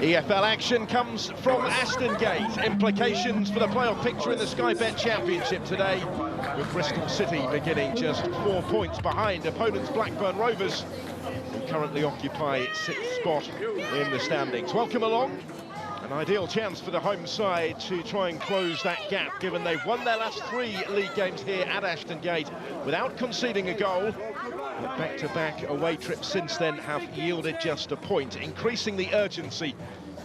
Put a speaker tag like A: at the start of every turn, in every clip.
A: EFL action comes from Ashton Gate. Implications for the playoff picture in the Sky Bet Championship today, with Bristol City beginning just 4 points behind opponents Blackburn Rovers, who currently occupy 6th spot in the standings. Welcome along. An ideal chance for the home side to try and close that gap, given they've won their last 3 league games here at Ashton Gate without conceding a goal. But back-to-back away trips since then have yielded just a point, increasing the urgency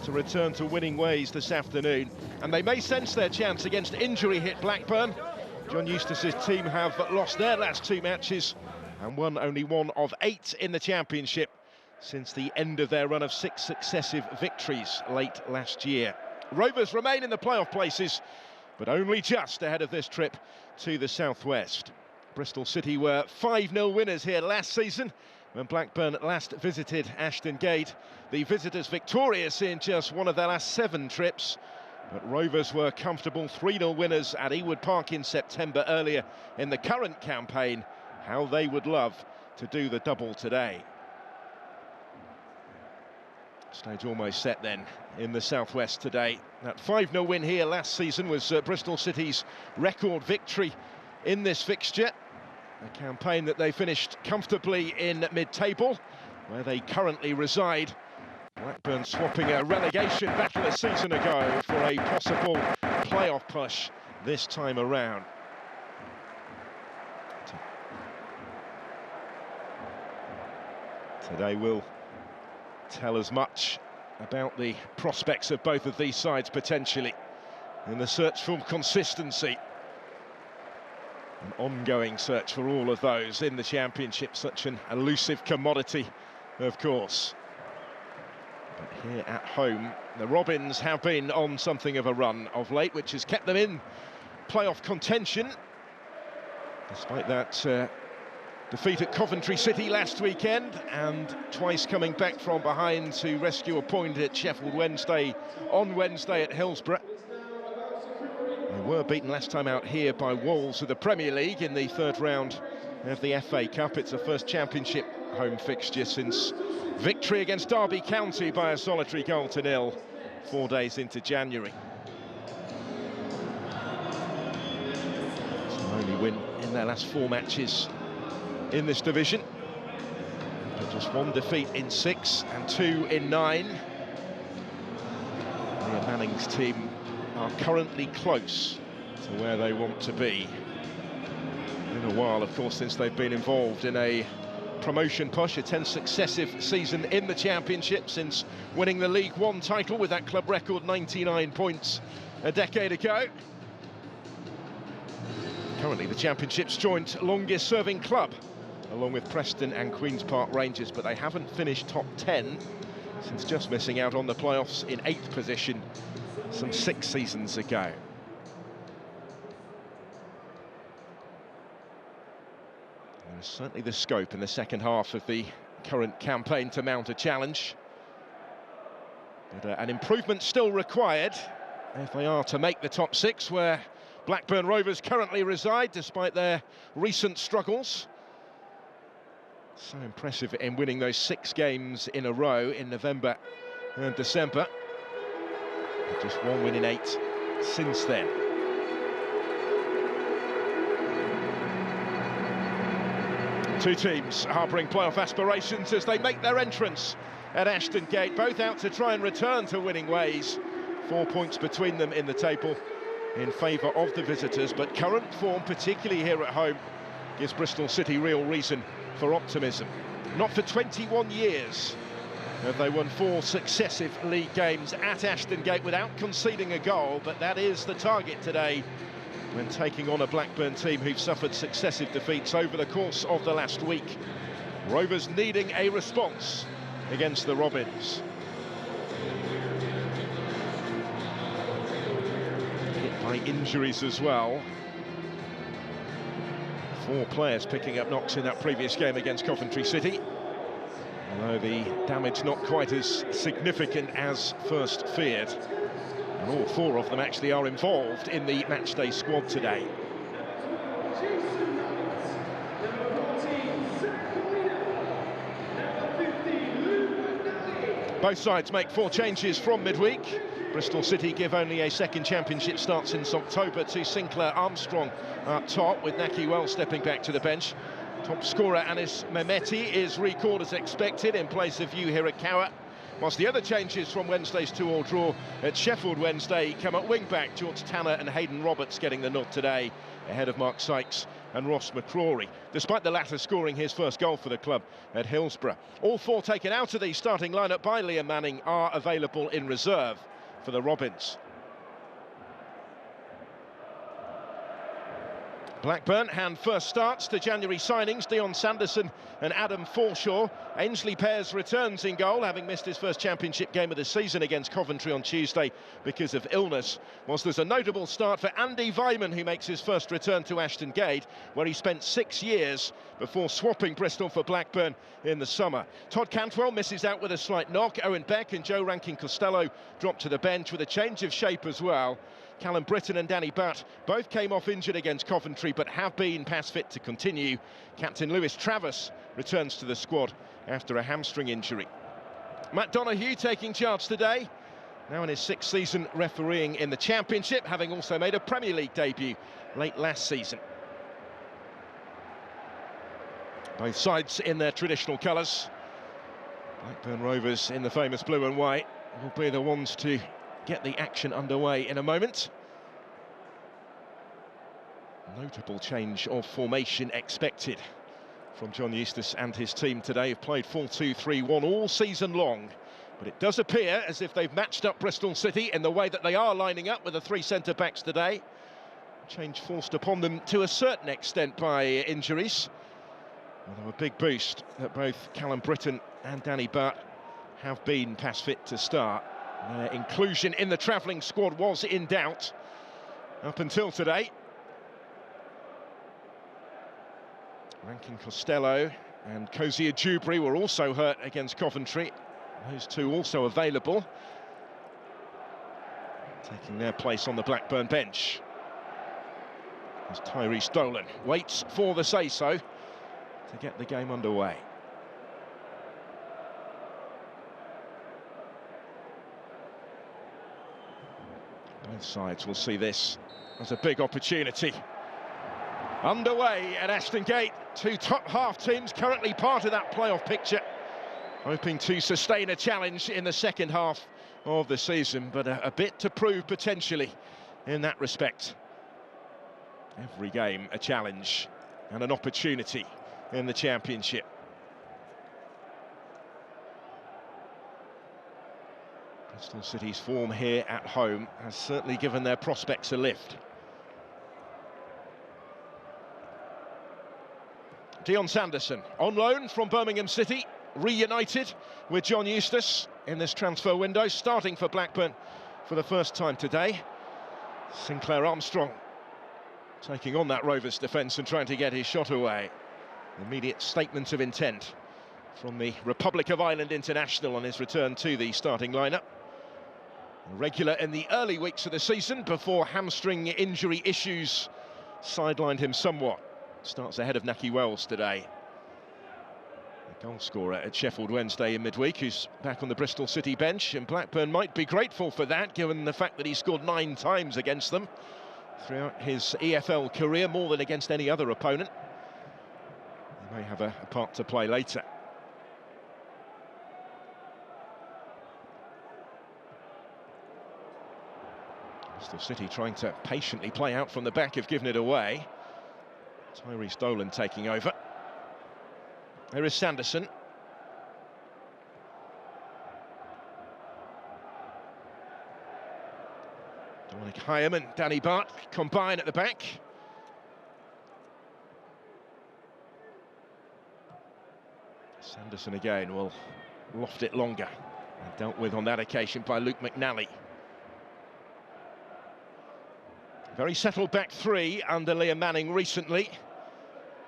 A: to return to winning ways this afternoon. And they may sense their chance against injury-hit Blackburn. John Eustace's team have lost their last 2 matches and won only 1 of 8 in the Championship since the end of their run of 6 successive victories late last year. Rovers remain in the playoff places, but only just ahead of this trip to the southwest. Bristol City were 5-0 winners here last season when Blackburn last visited Ashton Gate. The visitors victorious in just 1 of their last 7 trips, but Rovers were comfortable 3-0 winners at Ewood Park in September earlier in the current campaign. How they would love to do the double today. Stage almost set then in the southwest today. That 5-0 win here last season was Bristol City's record victory in this fixture. A campaign that they finished comfortably in mid-table, where they currently reside. Blackburn swapping a relegation battle a season ago for a possible playoff push this time around. Today will tell as much about the prospects of both of these sides potentially in the search for consistency. An ongoing search for all of those in the Championship, such an elusive commodity, of course. But here at home, the Robins have been on something of a run of late, which has kept them in playoff contention, despite that defeat at Coventry City last weekend, and twice coming back from behind to rescue a point at Sheffield Wednesday on Wednesday at Hillsborough. They were beaten last time out here by Wolves of the Premier League in the 3rd round of the FA Cup. It's the first Championship home fixture since victory against Derby County by a solitary goal to 0 4 days into January. It's the only win in their last 4 matches in this division, but just 1 defeat in 6 and 2 in 9. Leah Manning's team are currently close to where they want to be. Been a while, of course, since they've been involved in a promotion push, a 10th successive season in the Championship since winning the League One title with that club record 99 points a decade ago. Currently the Championship's joint longest serving club, along with Preston and Queen's Park Rangers, but they haven't finished top 10 since just missing out on the playoffs in 8th position some 6 seasons ago. There's certainly the scope in the second half of the current campaign to mount a challenge, but an improvement still required if they are to make the top 6, where Blackburn Rovers currently reside despite their recent struggles. So impressive in winning those 6 games in a row in November and December. Just 1 win in 8 since then. Two teams harbouring playoff aspirations as they make their entrance at Ashton Gate, both out to try and return to winning ways. 4 points between them in the table in favour of the visitors, but current form, particularly here at home, gives Bristol City real reason for optimism. Not for 21 years have they won 4 successive league games at Ashton Gate without conceding a goal, but that is the target today when taking on a Blackburn team who've suffered successive defeats over the course of the last week. Rovers needing a response against the Robins. Hit by injuries as well. 4 players picking up knocks in that previous game against Coventry City, although the damage not quite as significant as first feared. And all 4 of them actually are involved in the matchday squad today. Both sides make 4 changes from midweek. Bristol City give only a second championship start since October to Sinclair Armstrong up top, with Naki Wells stepping back to the bench. Top scorer Anis Mehmeti is recalled as expected in place of Yu Hirakawa. Whilst the other changes from Wednesday's 2-2 draw at Sheffield Wednesday come at wing-back. George Tanner and Hayden Roberts getting the nod today, ahead of Mark Sykes and Ross McCrory, despite the latter scoring his first goal for the club at Hillsborough. All 4 taken out of the starting lineup by Liam Manning are available in reserve for the Robins. Blackburn hand first starts to January signings, Dion Sanderson and Adam Forshaw. Ainsley Pears returns in goal, having missed his first championship game of the season against Coventry on Tuesday because of illness. Whilst there's a notable start for Andy Weimann, who makes his first return to Ashton Gate, where he spent 6 years before swapping Bristol for Blackburn in the summer. Todd Cantwell misses out with a slight knock. Owen Beck and Joe Rankin-Costello drop to the bench with a change of shape as well. Callum Britton and Danny Butt both came off injured against Coventry but have been past fit to continue. Captain Lewis Travis returns to the squad after a hamstring injury. Matt Donoghue taking charge today, now in his 6th season refereeing in the Championship, having also made a Premier League debut late last season. Both sides in their traditional colours. Blackburn Rovers in the famous blue and white will be the ones to get the action underway in a moment. Notable change of formation expected from John Eustace and his team today. Have played 4-2-3-1 all season long, but it does appear as if they've matched up Bristol City in the way that they are lining up with the 3 centre-backs today. Change forced upon them to a certain extent by injuries, although a big boost that both Callum Britton and Danny Butt have been past fit to start. Their inclusion in the travelling squad was in doubt up until today. Rankin-Costello and Cozier Dewberry were also hurt against Coventry. Those 2 also available, taking their place on the Blackburn bench. As Tyrese Dolan waits for the say-so to get the game underway. Both sides will see this as a big opportunity. Underway at Ashton Gate, 2 top half teams currently part of that playoff picture, hoping to sustain a challenge in the second half of the season, but a bit to prove potentially in that respect. Every game a challenge and an opportunity in the Championship. Bristol City's form here at home has certainly given their prospects a lift. Dion Sanderson, on loan from Birmingham City, reunited with John Eustace in this transfer window, starting for Blackburn for the first time today. Sinclair Armstrong taking on that Rovers defence and trying to get his shot away. Immediate statement of intent from the Republic of Ireland international on his return to the starting lineup. Regular in the early weeks of the season before hamstring injury issues sidelined him somewhat. Starts ahead of Naki Wells today. The goal scorer at Sheffield Wednesday in midweek, who's back on the Bristol City bench, and Blackburn might be grateful for that, given the fact that he scored 9 times against them throughout his EFL career, more than against any other opponent. He may have a part to play later. Bristol City trying to patiently play out from the back, have given it away. Tyrese Dolan taking over. There is Sanderson. Dominic Hyam and Danny Butt combine at the back. Sanderson again will loft it longer, and dealt with on that occasion by Luke McNally. Very settled back 3 under Liam Manning recently.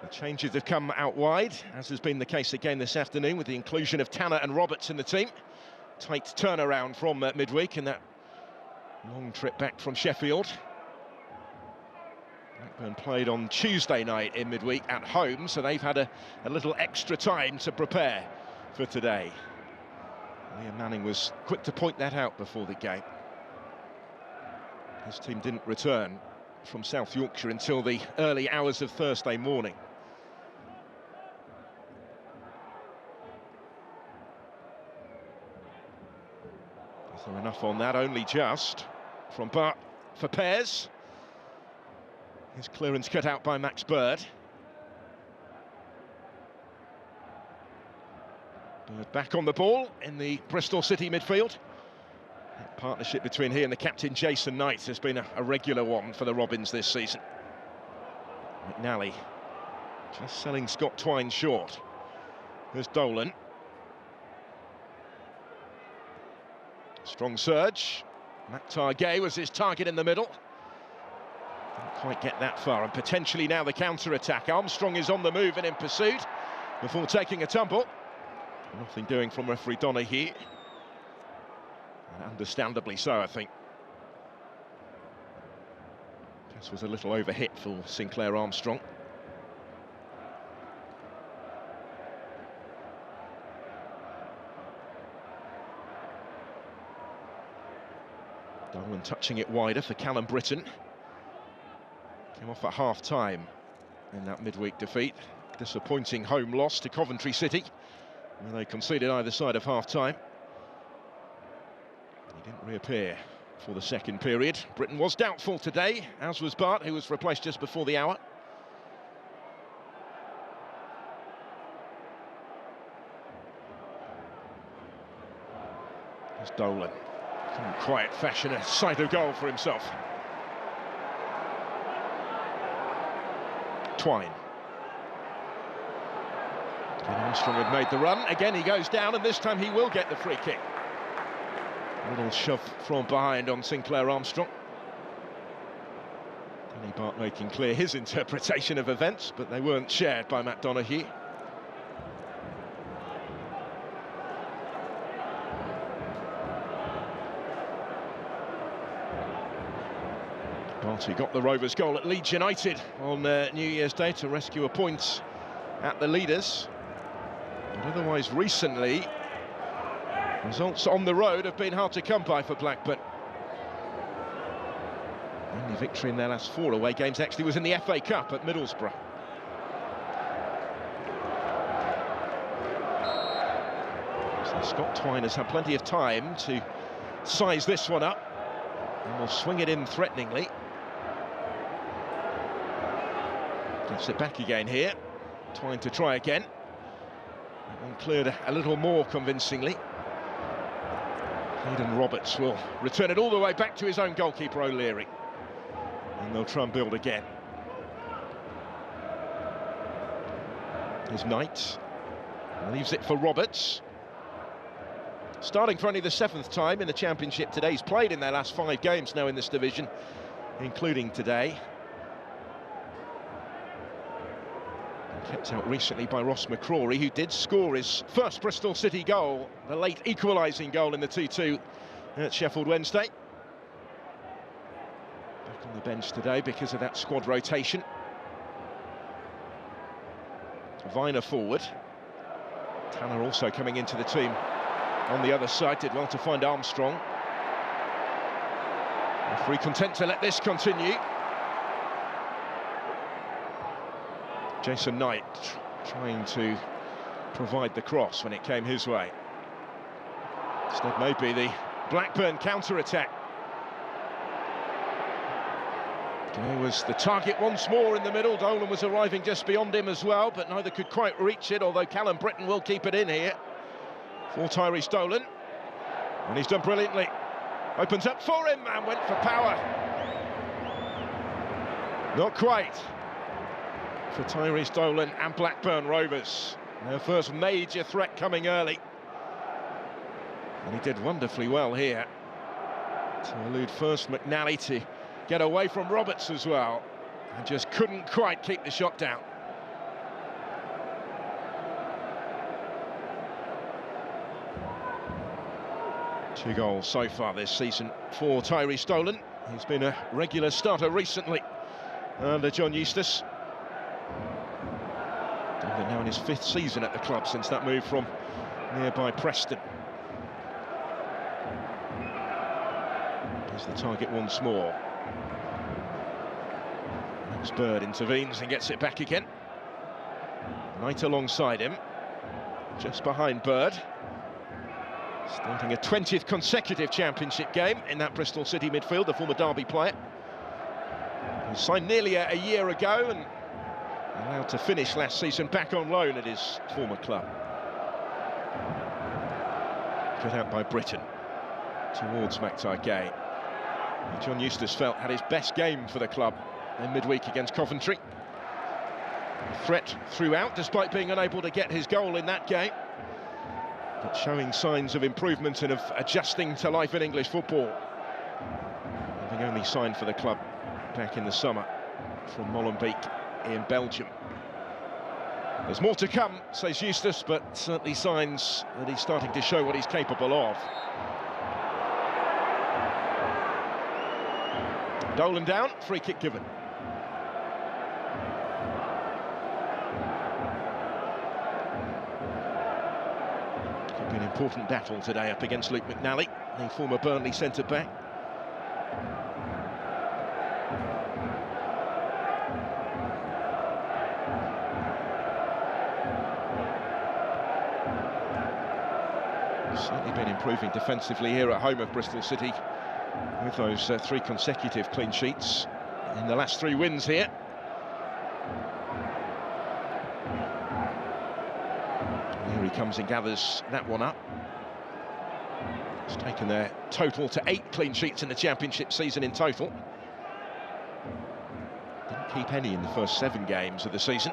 A: The changes have come out wide, as has been the case again this afternoon with the inclusion of Tanner and Roberts in the team. Tight turnaround from midweek in that long trip back from Sheffield. Blackburn played on Tuesday night in midweek at home, so they've had a little extra time to prepare for today. Liam Manning was quick to point that out before the game. His team didn't return from South Yorkshire until the early hours of Thursday morning. Is there enough on that? Only just. From Bart for Pears. His clearance cut out by Max Bird. Bird back on the ball in the Bristol City midfield. That partnership between he and the captain Jason Knight has been a regular one for the Robins this season. McNally just selling Scott Twine short. There's Dolan. Strong surge. Matt Targay was his target in the middle. Didn't quite get that far, and potentially now the counter-attack. Armstrong is on the move and in pursuit before taking a tumble. Nothing doing from referee Donaghy. And understandably so, I think. This was a little overhit for Sinclair Armstrong. Dolan touching it wider for Callum Britton. Came off at half-time in that midweek defeat. Disappointing home loss to Coventry City, where they conceded either side of half-time. He didn't reappear for the second period. Britton was doubtful today, as was Bart, who was replaced just before the hour. There's Dolan. Couldn't quite fashion a sight of goal for himself. Twine. And Armstrong had made the run. Again, he goes down, and this time he will get the free kick. A little shove from behind on Sinclair Armstrong. Danny Bart making clear his interpretation of events, but they weren't shared by Matt Donaghy. Barty got the Rovers goal at Leeds United on New Year's Day to rescue a point at the leaders. But otherwise, recently, results on the road have been hard to come by for Blackburn. The only victory in their last 4 away games actually was in the FA Cup at Middlesbrough. So Scott Twine has had plenty of time to size this one up, and will swing it in threateningly. Gets it back again here. Twine to try again. That one cleared a little more convincingly. Hayden Roberts will return it all the way back to his own goalkeeper O'Leary. And they'll try and build again. Here's Knight. Leaves it for Roberts. Starting for only the 7th time in the Championship today. He's played in their last 5 games now in this division, including today. Kept out recently by Ross McCrory, who did score his first Bristol City goal, the late equalising goal in the 2-2 at Sheffield Wednesday. Back on the bench today because of that squad rotation. Viner forward. Tanner also coming into the team on the other side, did well to find Armstrong. Referee content to let this continue. Jason Knight trying to provide the cross when it came his way. Instead, maybe the Blackburn counter-attack. Gay was the target once more in the middle. Dolan was arriving just beyond him as well, but neither could quite reach it, although Callum Britton will keep it in here for Tyrese Dolan. And he's done brilliantly. Opens up for him and went for power. Not quite for Tyrese Dolan and Blackburn Rovers. Their first major threat coming early. And he did wonderfully well here to elude first McNally to get away from Roberts as well, and just couldn't quite keep the shot down. Two goals so far this season for Tyrese Dolan. He's been a regular starter recently under John Eustace. Dolan now in his 5th season at the club since that move from nearby Preston. There's the target once more. Max Bird intervenes and gets it back again. Knight alongside him, just behind Bird. Starting a 20th consecutive championship game in that Bristol City midfield, the former Derby player. He signed nearly a year ago and allowed to finish last season back on loan at his former club. Put out by Britain towards Matchday. John Eustace felt had his best game for the club in midweek against Coventry. A threat throughout, despite being unable to get his goal in that game, but showing signs of improvement and of adjusting to life in English football. Having only signed for the club back in the summer from Molenbeek in Belgium. There's more to come, says Eustace, but certainly signs that he's starting to show what he's capable of. Dolan down, free kick given. Could be an important battle today up against Luke McNally, the former Burnley centre-back. Certainly been improving defensively here at home of Bristol City, with those 3 consecutive clean sheets in the last 3 wins here. Here he comes and gathers that one up. It's taken their total to 8 clean sheets in the championship season in total. Didn't keep any in the first 7 games of the season.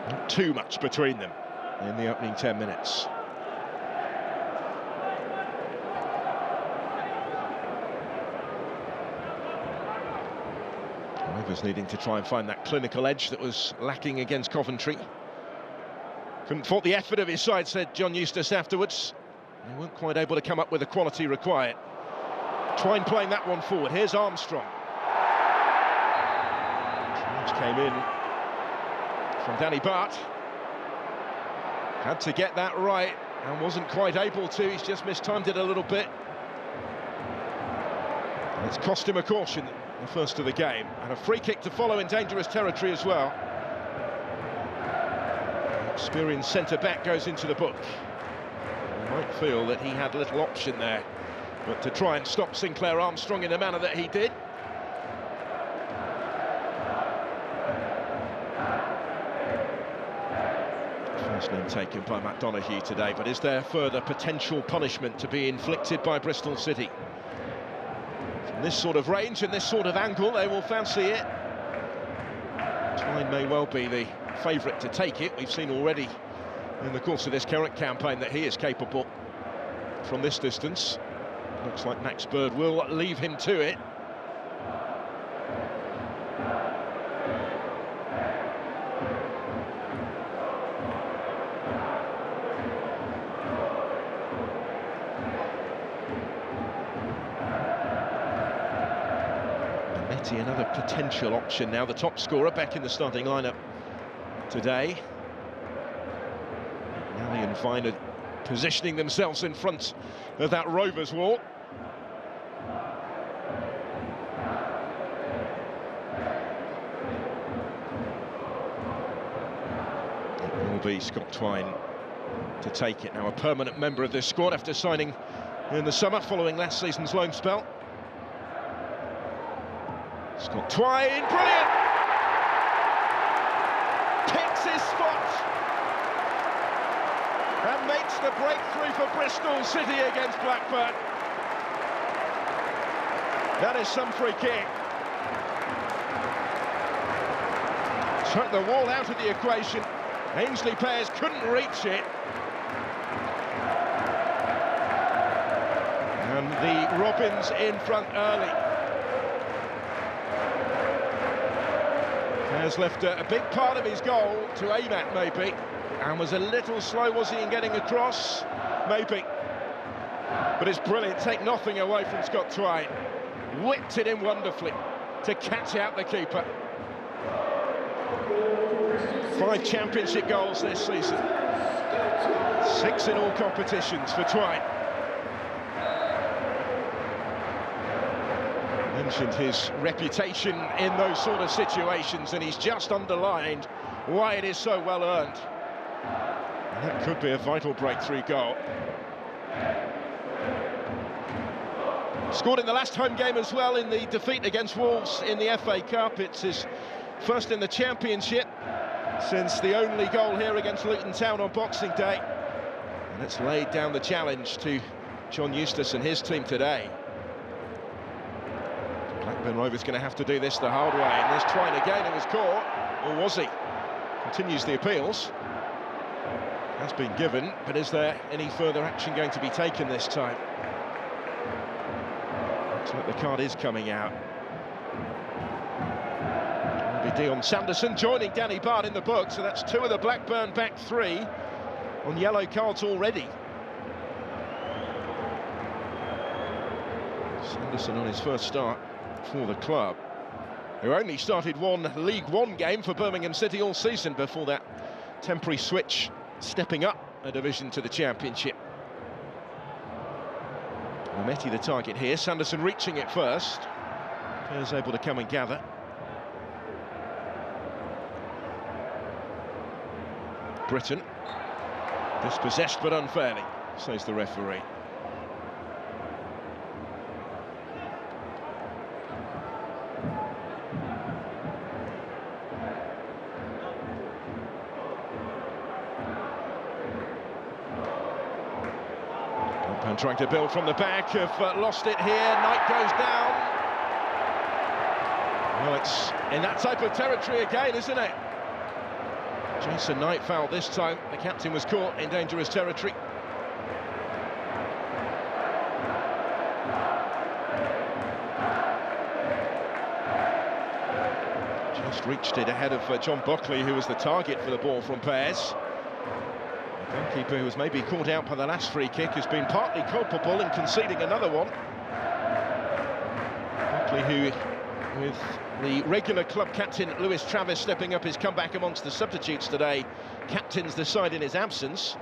A: Not too much between them in the opening 10 minutes. Rovers needing to try and find that clinical edge that was lacking against Coventry. Couldn't fault the effort of his side, said John Eustace afterwards. They weren't quite able to come up with the quality required. Twine playing that one forward. Here's Armstrong. Challenge came in from Danny Bart. Had to get that right and wasn't quite able to. He's just mistimed it a little bit. And it's cost him a caution, the first of the game, and a free kick to follow in dangerous territory as well. The experienced centre-back goes into the book. I might feel that he had little option there, but to try and stop Sinclair Armstrong in the manner that he did. First name taken by Matt Donoghue today, but is there further potential punishment to be inflicted by Bristol City? From this sort of range and this sort of angle, they will fancy it. Twine may well be the favourite to take it. We've seen already in the course of this current campaign that he is capable from this distance. Looks like Max Bird will leave him to it. Another potential option now, the top scorer back in the starting lineup today. Nally and Viner positioning themselves in front of that Rovers wall. It will be Scott Twine to take it now, a permanent member of this squad after signing in the summer following last season's loan spell. Scott Twine, brilliant! Picks his spot and makes the breakthrough for Bristol City against Blackburn. That is some free kick. Took the wall out of the equation. Ainsley Pears couldn't reach it. And the Robins in front early. Has left a big part of his goal to aim at, maybe, and was a little slow, was he, in getting across? Maybe. But it's brilliant, take nothing away from Scott Twine. Whipped it in wonderfully. to catch out the keeper. 5 championship goals this season. 6 in all competitions for Twine. Mentioned his reputation in those sort of situations, and he's just underlined why it is so well earned. And that could be a vital breakthrough goal. Scored in the last home game as well in the defeat against Wolves in the FA Cup. It's his first in the Championship since the only goal here against Luton Town on Boxing Day. And it's laid down the challenge to John Eustace and his team today. Blackburn Rovers going to have to do this the hard way, and there's Twine again, who was caught, or was he? Continues the appeals. Has been given, but is there any further action going to be taken this time? Looks like the card is coming out. It'll be Dion Sanderson joining Danny Bard in the book, so that's 2 of the Blackburn back 3 on yellow cards already. Sanderson on his first start for the club, who only started 1 League One game for Birmingham City all season before that temporary switch, stepping up a division to the Championship. Mometti the target here, Sanderson reaching it first. Players able to come and gather. Britton, dispossessed but unfairly, says the referee. And trying to build from the back, have lost it here. Knight goes down. Well, it's in that type of territory again, isn't it? Jason Knight fouled this time. The captain was caught in dangerous territory. Just reached it ahead of John Buckley, who was the target for the ball from Pears. The goalkeeper, who was maybe caught out by the last free kick, has been partly culpable in conceding another one. Buckley, who, with the regular club captain Lewis Travis stepping up his comeback amongst the substitutes today, captains the side in his absence,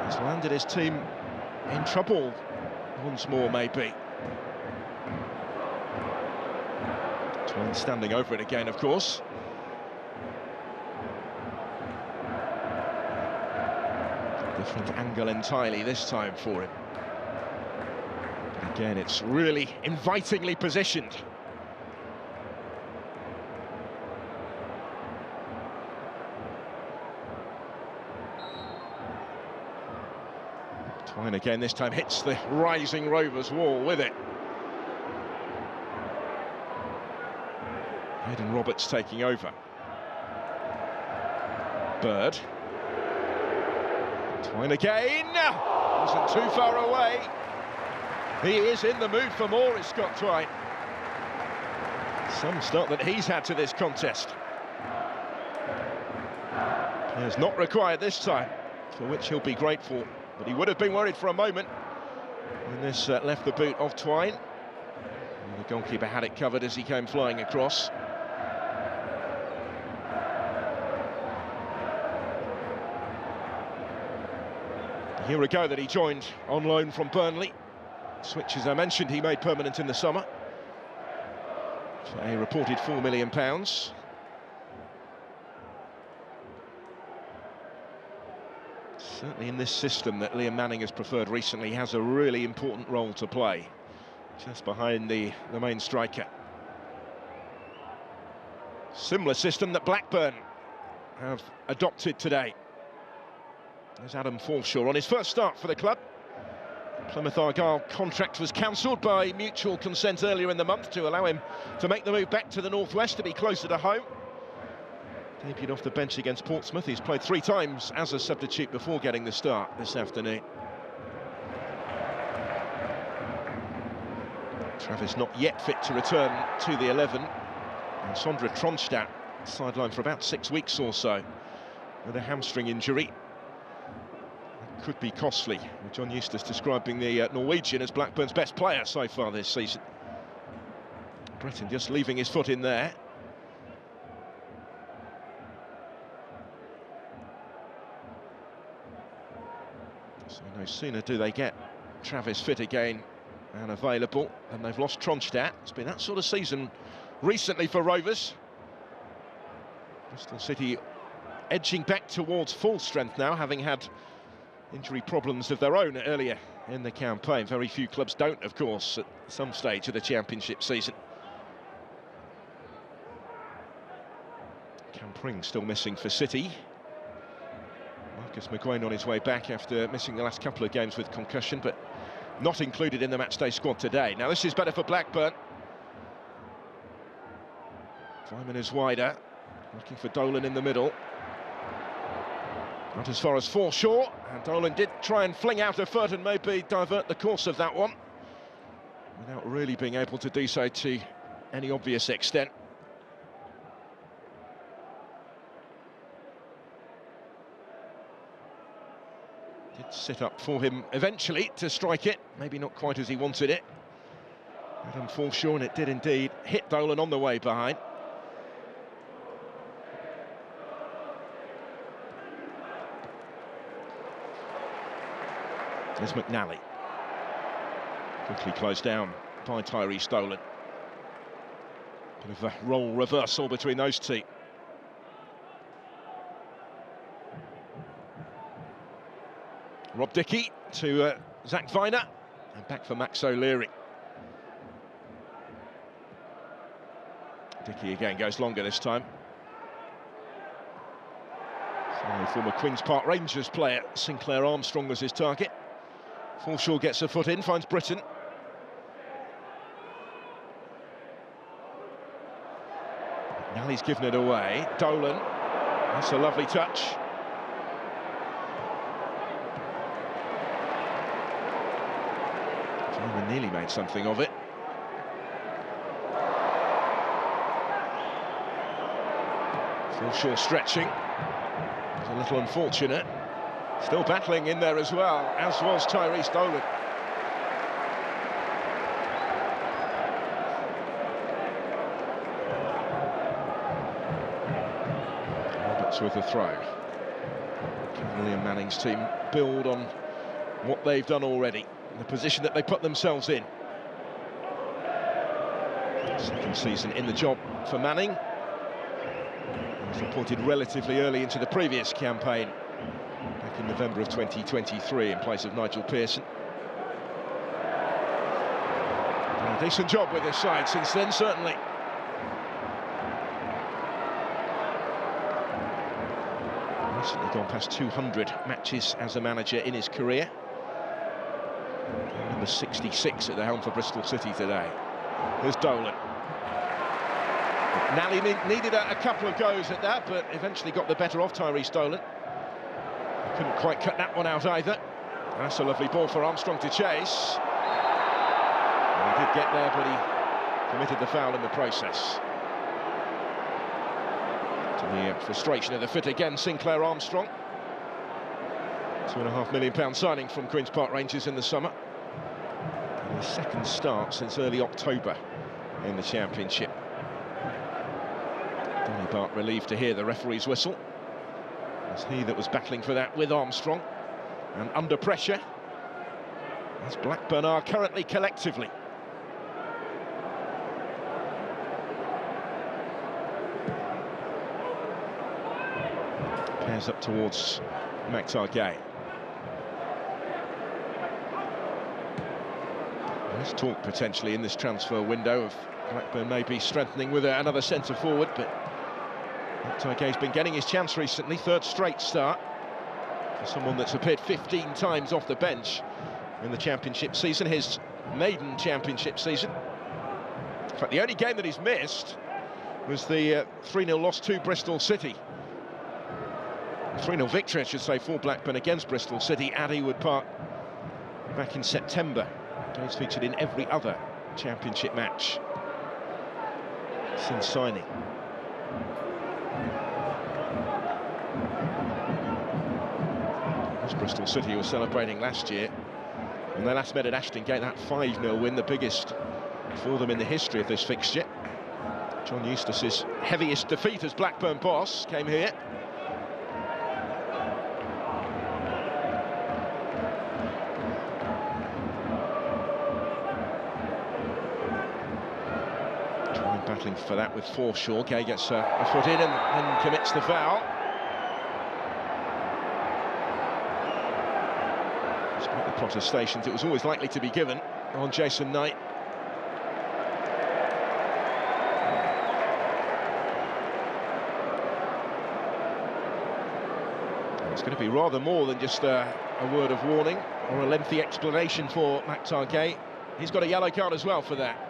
A: has landed his team in trouble once more, maybe. Twine standing over it again, of course. Different angle entirely this time for him. But again, it's really invitingly positioned. Twine again, this time hits the rising Rovers wall with it. Hayden Roberts taking over. Bird. Twine again, wasn't too far away. He is in the mood for more, is Scott Twine. Some start that he's had to this contest. Players not required this time, for which he'll be grateful, but he would have been worried for a moment when this left the boot of Twine. And the goalkeeper had it covered as he came flying across. A year ago that he joined on loan from Burnley. Switch, as I mentioned, he made permanent in the summer for a reported £4 million. Certainly in this system that Liam Manning has preferred recently, has a really important role to play, just behind the main striker. Similar system that Blackburn have adopted today. There's Adam Forshaw on his first start for the club. Plymouth Argyle contract was cancelled by mutual consent earlier in the month to allow him to make the move back to the northwest to be closer to home. Debuted off the bench against Portsmouth. He's played 3 times as a substitute before getting the start this afternoon. Travis not yet fit to return to the 11. And Sondre Tronstad sidelined for about 6 weeks or so with a hamstring injury. Could be costly, with John Eustace describing the Norwegian as Blackburn's best player so far this season. Britton just leaving his foot in there. So no sooner do they get Travis fit again and available than they've lost Tronstad. It's been that sort of season recently for Rovers. Bristol City edging back towards full strength now, having had injury problems of their own earlier in the campaign. Very few clubs don't, of course, at some stage of the championship season. Campring still missing for City. Marcus McGuane on his way back after missing the last couple of games with concussion, but not included in the matchday squad today. Now this is better for Blackburn. Wyman is wider, looking for Dolan in the middle. Not as far as Forshaw, and Dolan did try and fling out a foot and maybe divert the course of that one, without really being able to do so to any obvious extent. Did sit up for him eventually to strike it, maybe not quite as he wanted it. Adam Forshaw, and it did indeed hit Dolan on the way behind. There's McNally. Quickly closed down by Tyrese Dolan. Bit of a role reversal between those two. Rob Dickie to Zach Viner, and back for Max O'Leary. Dickie again goes longer this time. So, former Queen's Park Rangers player Sinclair Armstrong was his target. Forshaw gets a foot in, finds Britton. Nally's given it away. Dolan, that's a lovely touch. Wyman nearly made something of it. Forshaw stretching. It's a little unfortunate. Still battling in there as well, as was Tyrese Dolan. Roberts with the throw. Can William Manning's team build on what they've done already, the position that they put themselves in? Second season in the job for Manning. He was appointed relatively early into the previous campaign, back in November of 2023, in place of Nigel Pearson. Done a decent job with this side since then, certainly. Recently gone past 200 matches as a manager in his career. Number 66 at the helm for Bristol City today. Here's Dolan. Nally needed a couple of goes at that, but eventually got the better of Tyrese Dolan. Couldn't quite cut that one out either. That's a lovely ball for Armstrong to chase. And he did get there, but he committed the foul in the process. To the frustration of the fit again, Sinclair Armstrong. £2.5 million signing from Queen's Park Rangers in the summer. And his second start since early October in the Championship. Donny Bart relieved to hear the referee's whistle. It was he that was battling for that with Armstrong, and under pressure, as Blackburn are currently collectively. Pairs up towards Max Argay. There's talk potentially in this transfer window of Blackburn maybe strengthening with another centre forward, but Argay's been getting his chance recently, third straight start for someone that's appeared 15 times off the bench in the Championship season, his maiden Championship season. In fact, the only game that he's missed was the 3-0 loss to Bristol City. 3-0 victory, I should say, for Blackburn against Bristol City at Ewood Park back in September. He's featured in every other Championship match since signing. As Bristol City was celebrating last year when they last met at Ashton Gate, that 5-0 win, the biggest for them in the history of this fixture. John Eustace's heaviest defeat as Blackburn boss came here. Battling for that with Forshaw. Gay gets a foot in and commits the foul. Despite the protestations, it was always likely to be given on Jason Knight. It's going to be rather more than just a word of warning or a lengthy explanation for Matchday Gay. He's got a yellow card as well for that.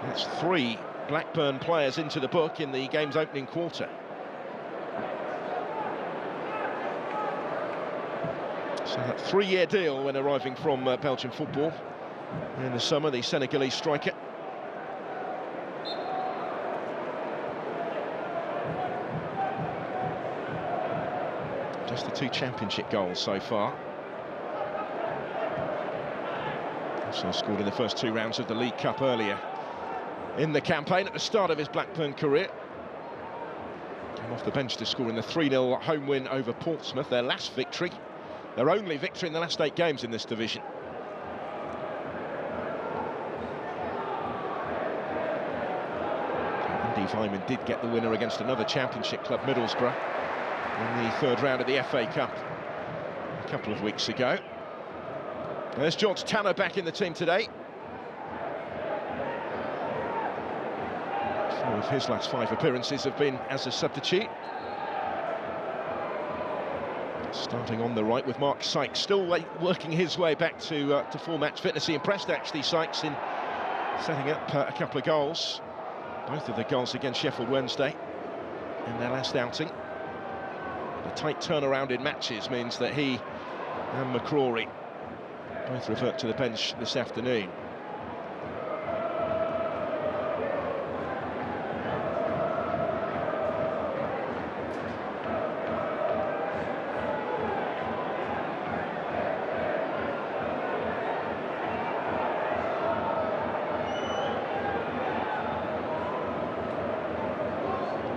A: That's 3 Blackburn players into the book in the game's opening quarter. So that 3-year deal when arriving from Belgian football in the summer, the Senegalese striker. Just the 2 championship goals so far. Also scored in the first 2 rounds of the League Cup earlier in the campaign at the start of his Blackburn career. Came off the bench to score in the 3-0 home win over Portsmouth, their last victory, their only victory in the last 8 games in this division. Andy Vyman did get the winner against another championship club, Middlesbrough, in the 3rd round of the FA Cup a couple of weeks ago. There's George Tanner back in the team today. 4 of his last 5 appearances have been as a substitute. Starting on the right with Mark Sykes, still working his way back to full match fitness. He impressed actually Sykes in setting up a couple of goals. Both of the goals against Sheffield Wednesday in their last outing. The tight turnaround in matches means that he and McCrory both revert to the bench this afternoon.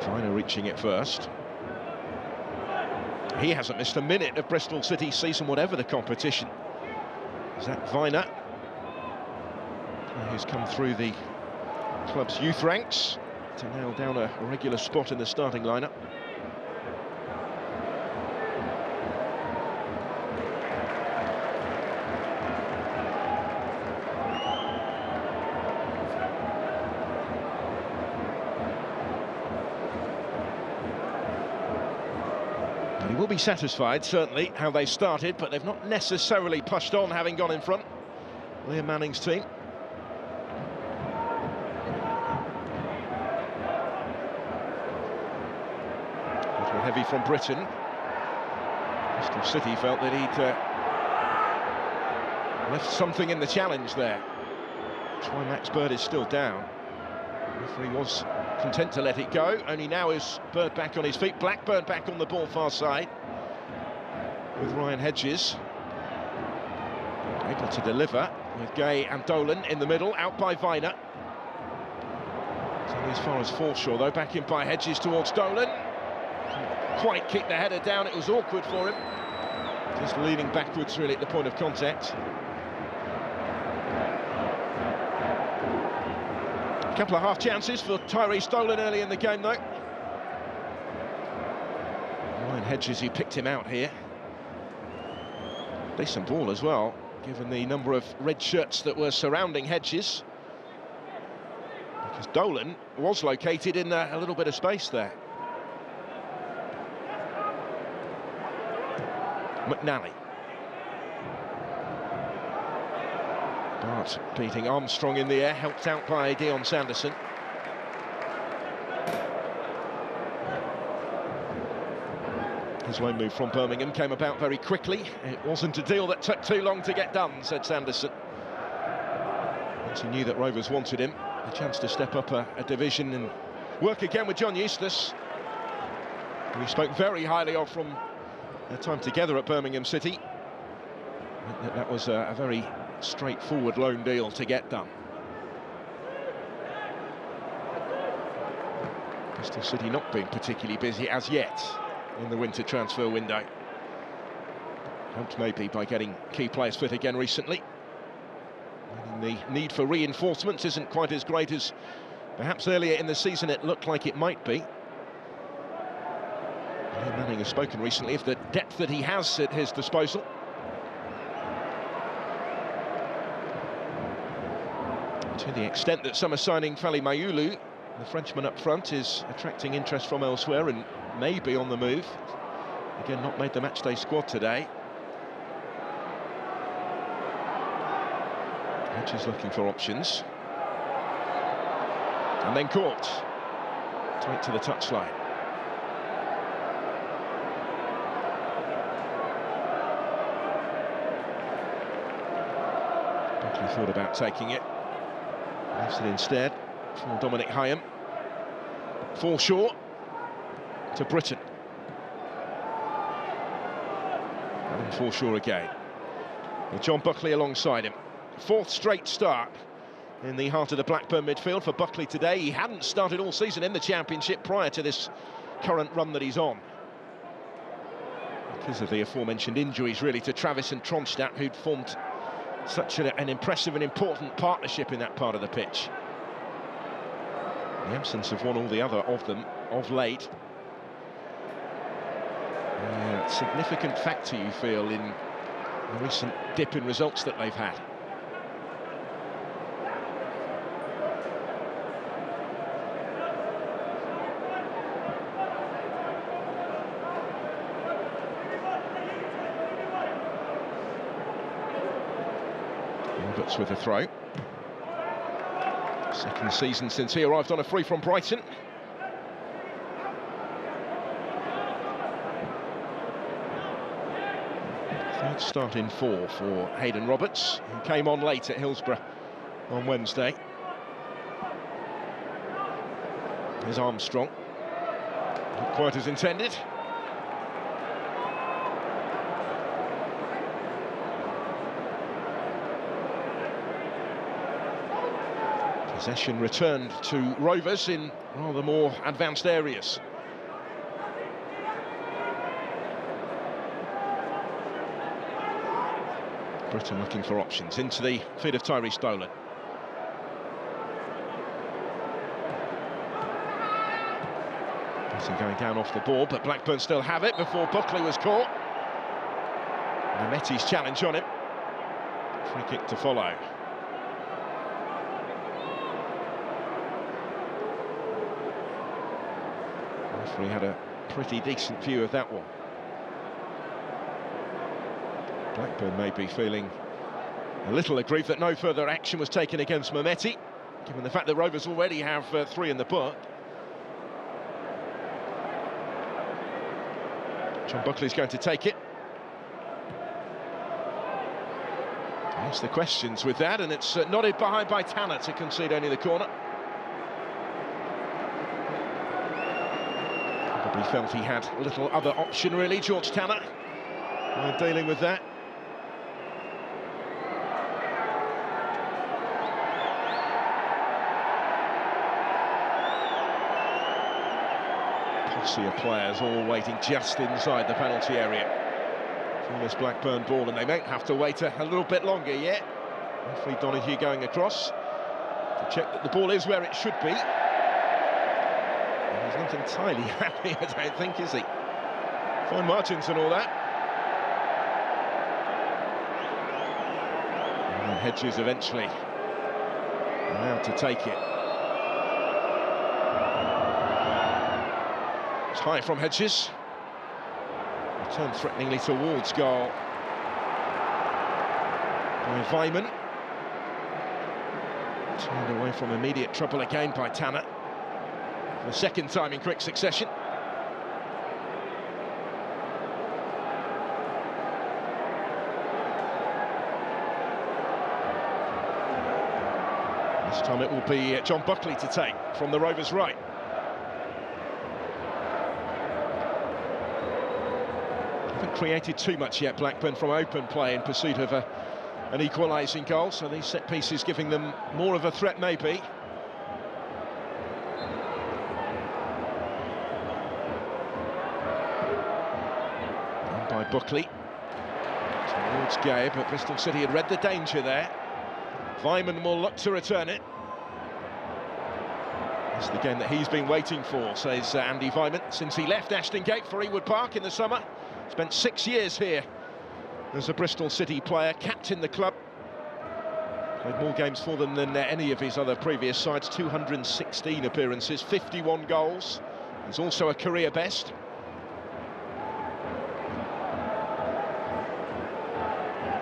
A: Viner reaching it first. He hasn't missed a minute of Bristol City's season, whatever the competition. Zach Viner, who's come through the club's youth ranks to nail down a regular spot in the starting lineup. He will be satisfied, certainly, how they started, but they've not necessarily pushed on, having gone in front. Liam Manning's team. A little heavy from Britain. Bristol City felt that he'd left something in the challenge there. That's why Max Bird is still down. The referee was content to let it go. Only now is Bird back on his feet. Blackburn back on the ball far side with Ryan Hedges able to deliver with Gay and Dolan in the middle, out by Viner. It's only as far as Forshaw though, back in by Hedges towards Dolan. Couldn't quite kick the header down, it was awkward for him. Just leaning backwards really at the point of contact. A couple of half chances for Tyrese Dolan early in the game though. Ryan Hedges, who picked him out here. Decent ball as well, given the number of red shirts that were surrounding Hedges. Because Dolan was located in a little bit of space there. McNally. Bart beating Armstrong in the air, helped out by Dion Sanderson. His loan move from Birmingham came about very quickly. It wasn't a deal that took too long to get done, said Sanderson. Once he knew that Rovers wanted him, a chance to step up a division and work again with John Eustace, who he spoke very highly of from their time together at Birmingham City. That was a very straightforward loan deal to get done. Bristol City not being particularly busy as yet in the winter transfer window. Helped maybe by getting key players fit again recently. The need for reinforcements isn't quite as great as perhaps earlier in the season it looked like it might be. Ian Manning has spoken recently of the depth that he has at his disposal. To the extent that some are signing Fally Mayulu, the Frenchman up front is attracting interest from elsewhere and may be on the move. Again, not made the matchday squad today. Hedges looking for options. And then caught. Straight to the touchline. Buckley thought about taking it. Leaves it instead for Dominic Hyam. Forshaw to Britton. And then Forshaw again. With John Buckley alongside him. Fourth straight start in the heart of the Blackburn midfield for Buckley today. He hadn't started all season in the Championship prior to this current run that he's on, because of the aforementioned injuries really to Travis and Tronstadt, who'd formed such an impressive and important partnership in that part of the pitch. The absence of one or the other of them of late. A significant factor, you feel, in the recent dip in results that they've had. Roberts with a throw. Second season since he arrived on a free from Brighton. Third start in 4 for Hayden Roberts, who came on late at Hillsborough on Wednesday. Here's Armstrong. Not quite as intended. Possession returned to Rovers in rather more advanced areas. Britton looking for options into the feet of Tyrese Dolan. Britton going down off the ball, but Blackburn still have it before Buckley was caught. Mametti's challenge on him. Free kick to follow. We had a pretty decent view of that one. Blackburn may be feeling a little aggrieved that no further action was taken against Mametti, given the fact that Rovers already have 3 in the book. John Buckley's going to take it. Ask the questions with that, and it's nodded behind by Tanner to concede only the corner. Probably felt he had little other option really, George Tanner, when dealing with that. Posse of players all waiting just inside the penalty area for this Blackburn ball, and they might have to wait a little bit longer yet. Referee Donahue going across to check that the ball is where it should be. He's not entirely happy, I don't think, is he? Fine margins and all that. And Hedges eventually allowed to take it. It's high from Hedges. Returned threateningly towards goal by Weimann. Turned away from immediate trouble again by Tanner. The second time in quick succession. This time it will be John Buckley to take from the Rovers' right. Haven't created too much yet, Blackburn, from open play in pursuit of an equalising goal, so these set pieces giving them more of a threat maybe. by Buckley. Towards Gay, but Bristol City had read the danger there. Vyman will look to return it. It's the game that he's been waiting for, says Andy Vyman, since he left Ashton Gate for Ewood Park in the summer. Spent 6 years here as a Bristol City player, captained the club. Played more games for them than any of his other previous sides, 216 appearances, 51 goals. He's also a career best.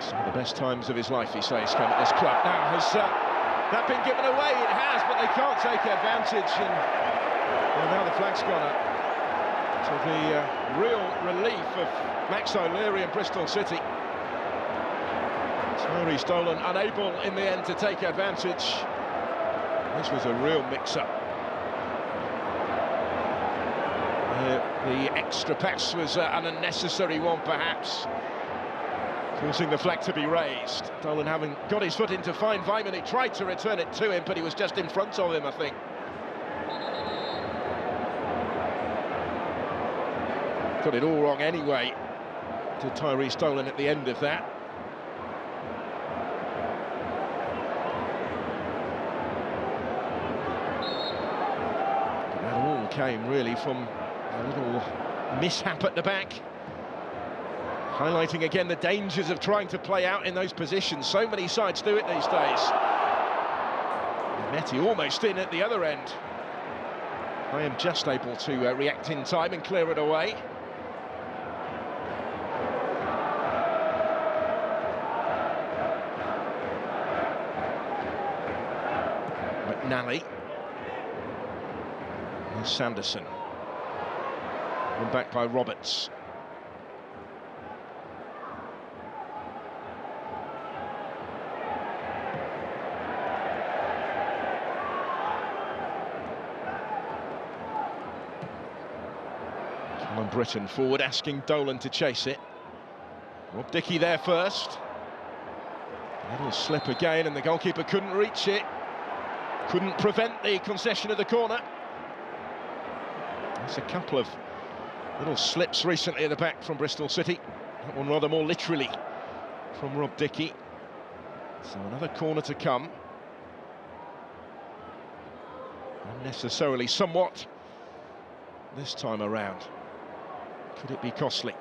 A: Some of the best times of his life, he says, came at this club. Now, has that been given away? It has, but they can't take advantage. And well, now the flag's gone up, to the real relief of Max O'Leary and Bristol City. Tyrese Dolan unable in the end to take advantage. This was a real mix-up. The extra pass was an unnecessary one, perhaps, causing the flag to be raised. Dolan having got his foot in to find Vyman. He tried to return it to him, but he was just in front of him, I think. Got it all wrong anyway, did Tyrese Dolan at the end of that. But that all came really from a little mishap at the back, highlighting again the dangers of trying to play out in those positions. So many sides do it these days. Metty almost in at the other end. I am just able to react in time and clear it away. McNally. And Sanderson. Won back by Roberts. Callum Britton forward, asking Dolan to chase it. Rob Dickie there first. Little slip again, and the goalkeeper couldn't reach it. Couldn't prevent the concession of the corner. There's a couple of little slips recently at the back from Bristol City. That one rather more literally from Rob Dickie. So another corner to come. Unnecessarily somewhat this time around. Could it be costly?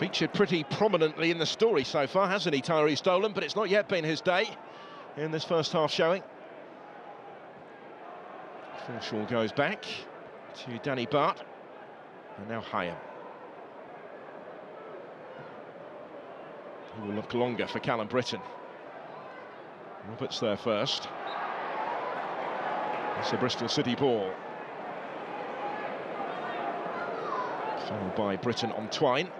A: Featured pretty prominently in the story so far, hasn't he, Tyrese Dolan? But it's not yet been his day in this first half showing. Forshaw goes back to Danny Bart, and now Hyam. He will look longer for Callum Britton. Roberts there first. It's a Bristol City ball. Followed by Britton on Twine.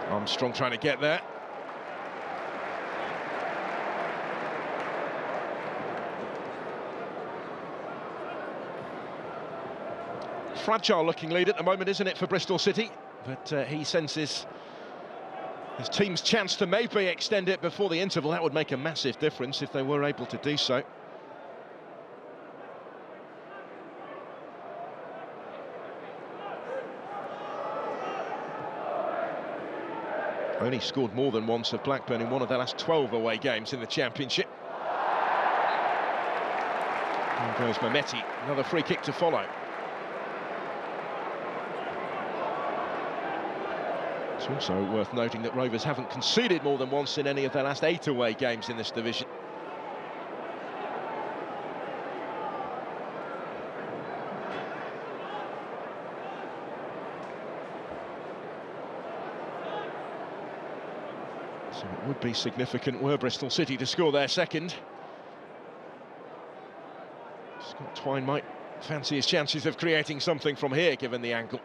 A: Armstrong trying to get there. Fragile looking lead at the moment, isn't it, for Bristol City? But he senses his team's chance to maybe extend it before the interval. That would make a massive difference if they were able to do so. Only scored more than once of Blackburn in one of their last 12 away games in the Championship. There goes Mehmeti, another free kick to follow. It's also worth noting that Rovers haven't conceded more than once in any of their last 8 away games in this division. So it would be significant were Bristol City to score their second. Scott Twine might fancy his chances of creating something from here, given the angle.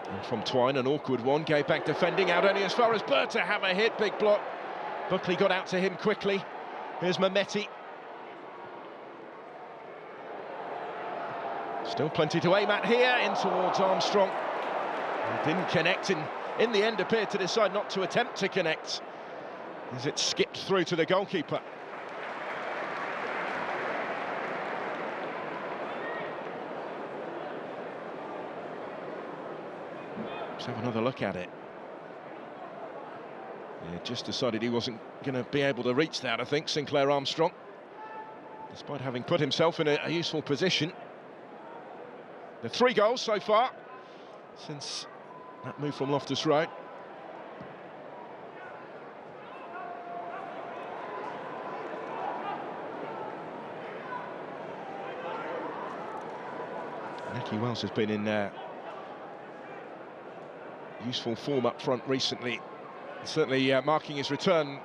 A: And from Twine, an awkward one, gave back defending, out only as far as Bird to have a hit, big block. Buckley got out to him quickly. Here's Mehmeti. Still plenty to aim at here, in towards Armstrong. He didn't connect, in the end appeared to decide not to attempt to connect, as it skipped through to the goalkeeper. Let's have another look at it. Yeah, just decided he wasn't going to be able to reach that, I think, Sinclair Armstrong, despite having put himself in a useful position. The 3 goals so far since that move from Loftus Road. Nicky Wells has been in useful form up front recently. Certainly marking his return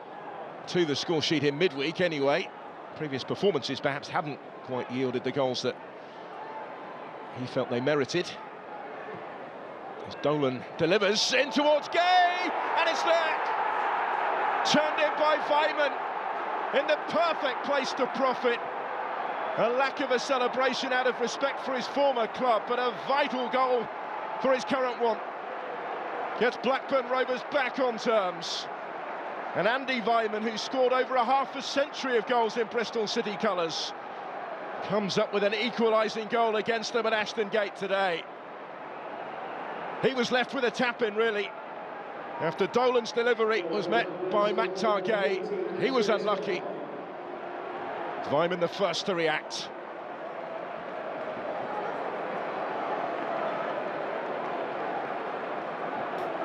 A: to the score sheet in midweek anyway. Previous performances perhaps haven't quite yielded the goals that he felt they merited. As Dolan delivers in towards Gay, and it's there! Turned in by Weimann, in the perfect place to profit. A lack of a celebration out of respect for his former club, but a vital goal for his current one. Gets Blackburn Rovers back on terms. And Andy Weimann, who scored over a half a century of goals in Bristol City colours, comes up with an equalising goal against them at Ashton Gate today. He was left with a tap-in, really, after Dolan's delivery was met by Matchday. He was unlucky. Weimann the first to react.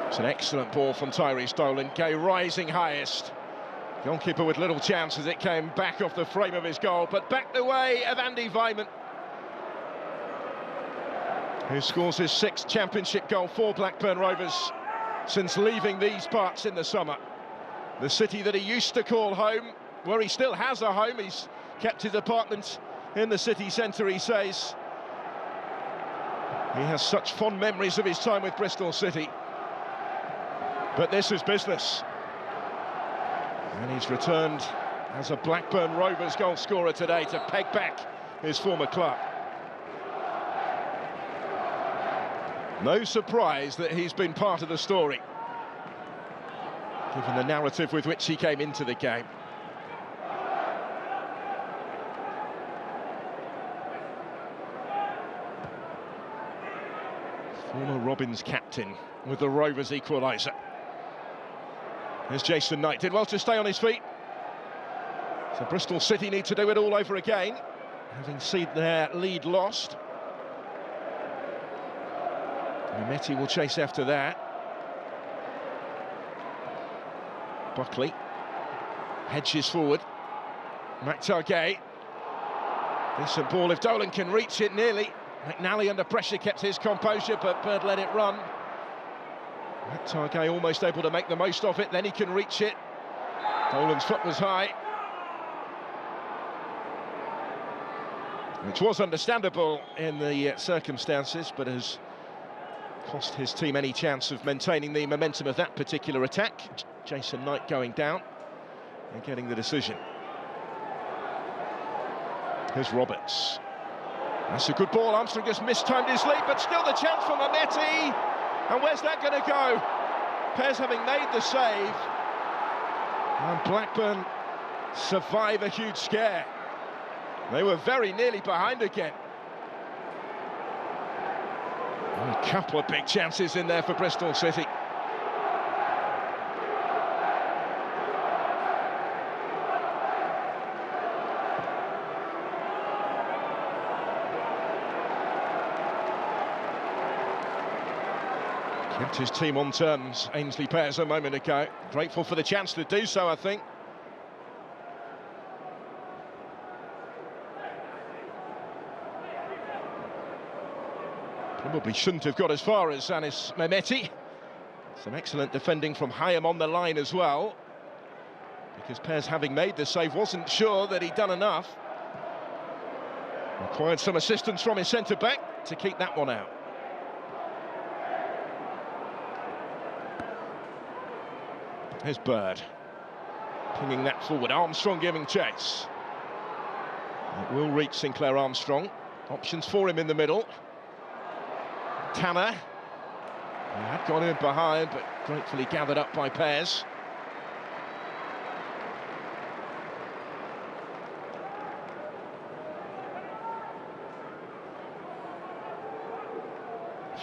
A: It's an excellent ball from Tyrese Dolan. Gay rising highest. Goalkeeper with little chance as it came back off the frame of his goal, but back the way of Andy Weimann, who scores his 6th championship goal for Blackburn Rovers since leaving these parts in the summer. The city that he used to call home, where he still has a home. He's kept his apartment in the city centre, he says. He has such fond memories of his time with Bristol City. But this is business. And he's returned as a Blackburn Rovers goal scorer today to peg back his former club. No surprise that he's been part of the story, given the narrative with which he came into the game. Former Robins captain with the Rovers equaliser. Here's Jason Knight, did well to stay on his feet. So Bristol City need to do it all over again, having seen their lead lost. Mehmeti will chase after that. Buckley hedges forward. Matchday. Decent ball if Dolan can reach it nearly. McNally under pressure kept his composure, but Bird let it run. Matchday almost able to make the most of it, then he can reach it. Dolan's foot was high, which was understandable in the circumstances, but has cost his team any chance of maintaining the momentum of that particular attack. Jason Knight going down and getting the decision. Here's Roberts. That's a good ball. Armstrong just mistimed his leap, but still the chance for Mehmeti. And where's that going to go? Pez having made the save. And Blackburn survive a huge scare. They were very nearly behind again. A couple of big chances in there for Bristol City. Kept his team on terms, Ainsley Pears a moment ago. Grateful for the chance to do so, I think. Probably shouldn't have got as far as Anis Mehmeti. Some excellent defending from Hayam on the line as well, because Pez, having made the save, wasn't sure that he'd done enough. Required some assistance from his centre-back to keep that one out. Here's Bird, pinging that forward. Armstrong giving chase. It will reach Sinclair Armstrong. Options for him in the middle. Tanner. He had gone in behind, but gratefully gathered up by Pez.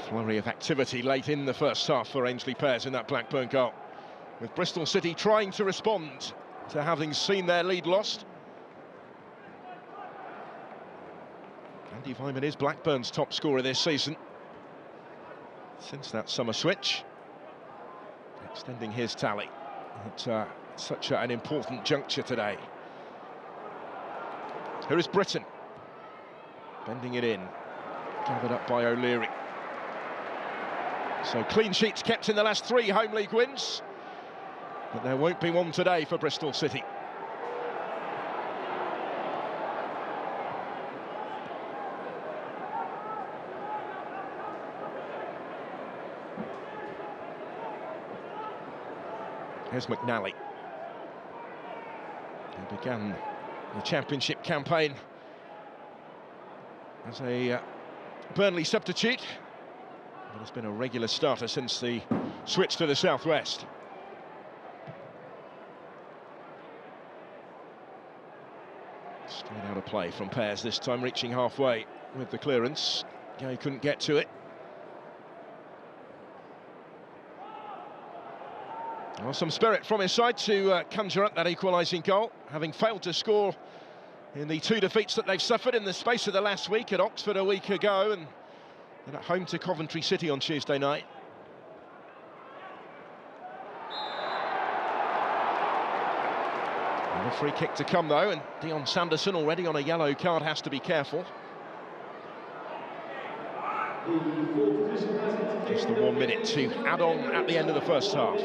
A: Flurry of activity late in the first half for Ainsley Pez in that Blackburn goal, with Bristol City trying to respond to having seen their lead lost. Andy Weimann is Blackburn's top scorer this season since that summer switch, extending his tally at such an important juncture today. Here is Britton, bending it in, gathered up by O'Leary. So clean sheets kept in the last 3 home league wins, but there won't be one today for Bristol City. Here's McNally. He began the championship campaign as a Burnley substitute, but has been a regular starter since the switch to the southwest. Straight out of play from Pez, this time reaching halfway with the clearance. Gay couldn't get to it. Well, some spirit from his side to conjure up that equalising goal, having failed to score in the 2 defeats that they've suffered in the space of the last week, at Oxford a week ago, and then at home to Coventry City on Tuesday night. And a free kick to come though, and Dion Sanderson, already on a yellow card, has to be careful. Just the 1 minute to add on at the end of the first half.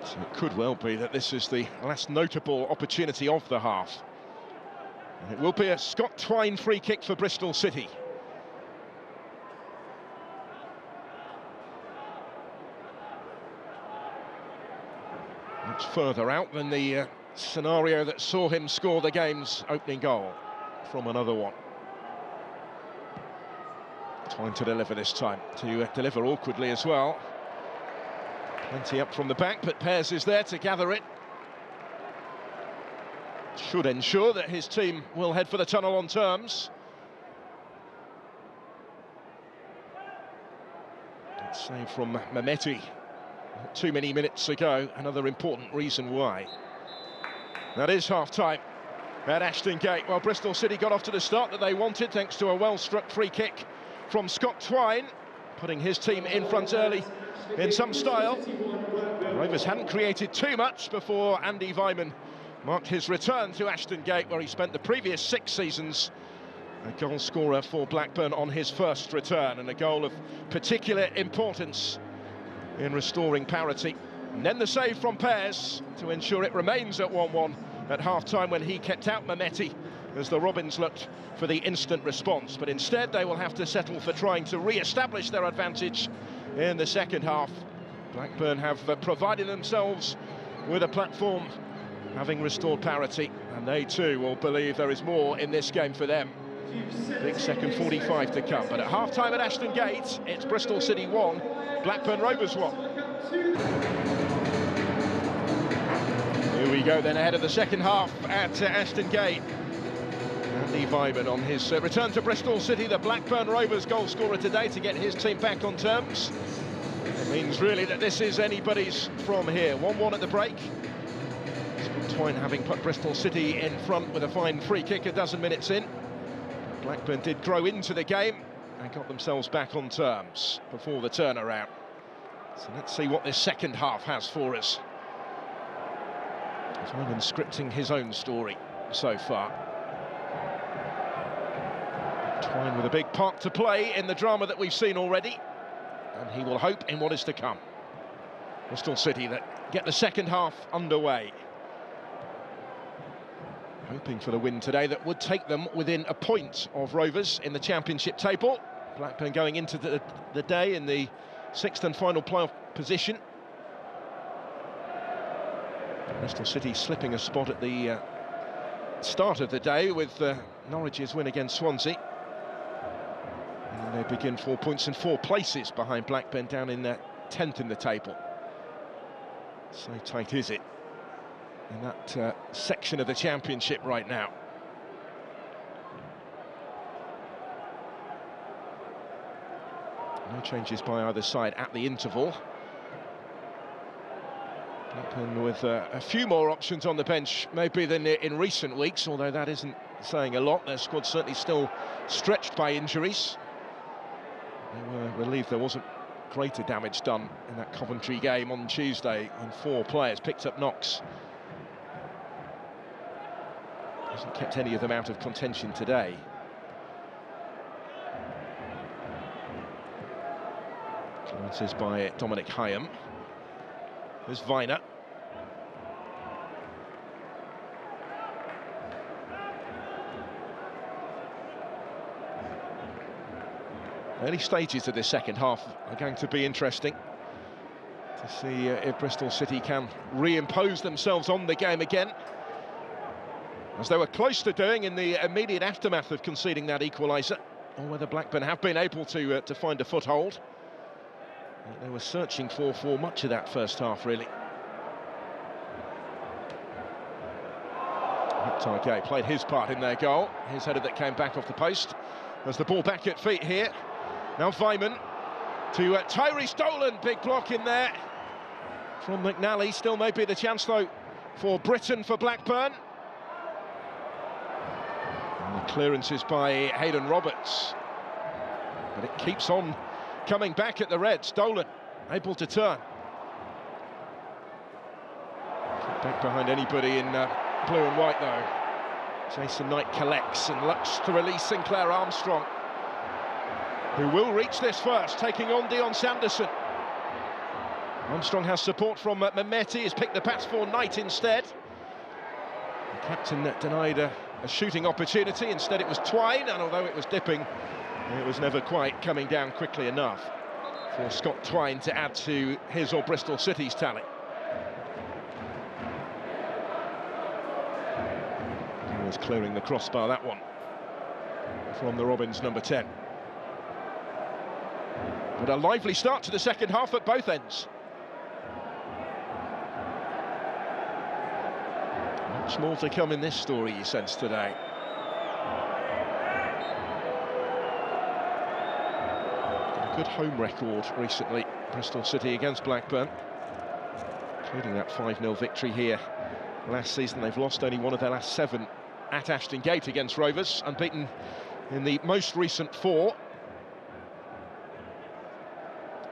A: So it could well be that this is the last notable opportunity of the half. And it will be a Scott Twine free kick for Bristol City. Much further out than the scenario that saw him score the game's opening goal from another one. Twine to deliver this time, to deliver awkwardly as well. Plenty up from the back, but Pez is there to gather it. Should ensure that his team will head for the tunnel on terms. That save from Mehmeti not too many minutes ago, another important reason why. That is half-time at Ashton Gate. Well, Bristol City got off to the start that they wanted, thanks to a well-struck free kick from Scott Twine, putting his team in front early in some style. The Rovers hadn't created too much before Andy Weimann marked his return to Ashton Gate, where he spent the previous 6 seasons a goal scorer for Blackburn on his first return, and a goal of particular importance in restoring parity. And then the save from Pez to ensure it remains at 1-1 at half-time, when he kept out Mehmeti as the Robins looked for the instant response. But instead they will have to settle for trying to re-establish their advantage in the second half. Blackburn have provided themselves with a platform, having restored parity, and they too will believe there is more in this game for them. Big second 45 to come, but at half-time at Ashton Gate, it's Bristol City 1, Blackburn Rovers 1. Here we go then, ahead of the second half at Ashton Gate. Andy Weimann on his return to Bristol City, the Blackburn Rovers goal scorer today, to get his team back on terms. It means really that this is anybody's from here. 1-1 at the break. Scott Twine having put Bristol City in front with a fine free kick a dozen minutes in. Blackburn did grow into the game and got themselves back on terms before the turnaround. So let's see what this second half has for us. Simon scripting his own story so far. Twine with a big part to play in the drama that we've seen already, and he will hope in what is to come. Bristol City that get the second half underway, hoping for the win today that would take them within a point of Rovers in the Championship table. Blackburn going into the day in the sixth and final playoff position. Bristol City slipping a spot at the start of the day with Norwich's win against Swansea. And they begin 4 points and 4 places behind Blackburn, down in 10th in the table. So tight is it in that section of the Championship right now. No changes by either side at the interval. Blackburn with a few more options on the bench maybe than in recent weeks, although that isn't saying a lot. Their squad certainly still stretched by injuries. They were relieved there wasn't greater damage done in that Coventry game on Tuesday when 4 players picked up knocks. Hasn't kept any of them out of contention today. Clearances by Dominic Hyam. There's Viner. Early stages of this second half are going to be interesting to see if Bristol City can reimpose themselves on the game again, as they were close to doing in the immediate aftermath of conceding that equaliser, or whether Blackburn have been able to find a foothold. They were searching for much of that first half, really. Matchday played his part in their goal. His header that came back off the post. There's the ball back at feet here. Now Vyman to Tyree Stolen. Big block in there from McNally. Still maybe the chance, though, for Britain for Blackburn. And the clearances by Hayden Roberts. But it keeps on coming back at the red. Stolen able to turn. Back behind anybody in blue and white, though. Jason Knight collects and looks to release Sinclair Armstrong, who will reach this first, taking on Dion Sanderson. Armstrong has support from Mehmeti. He's picked the pass for Knight instead. The captain denied a shooting opportunity. Instead it was Twine, and although it was dipping, it was never quite coming down quickly enough for Scott Twine to add to his or Bristol City's tally. He was clearing the crossbar, that one, from the Robins number 10. But a lively start to the second half at both ends. Much more to come in this story, you sense, today. Got a good home record recently, Bristol City against Blackburn, including that 5-0 victory here last season. They've lost only one of their last 7 at Ashton Gate against Rovers, unbeaten in the most recent 4.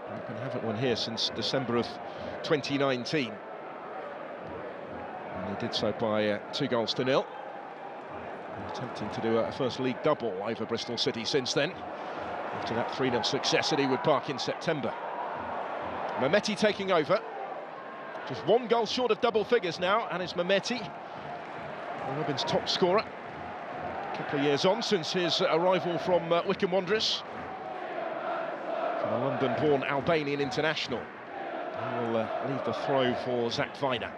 A: Blackburn haven't won here since December of 2019. And they did so by 2-0. Attempting to do a first league double over Bristol City since then, after that 3-0 success at Ewood Park in September. Mehmeti taking over. Just 1 goal short of double figures now, and it's Mehmeti, Robin's top scorer. A couple of years on since his arrival from Wycombe Wanderers. The London-born Albanian international. He will leave the throw for Zach Viner.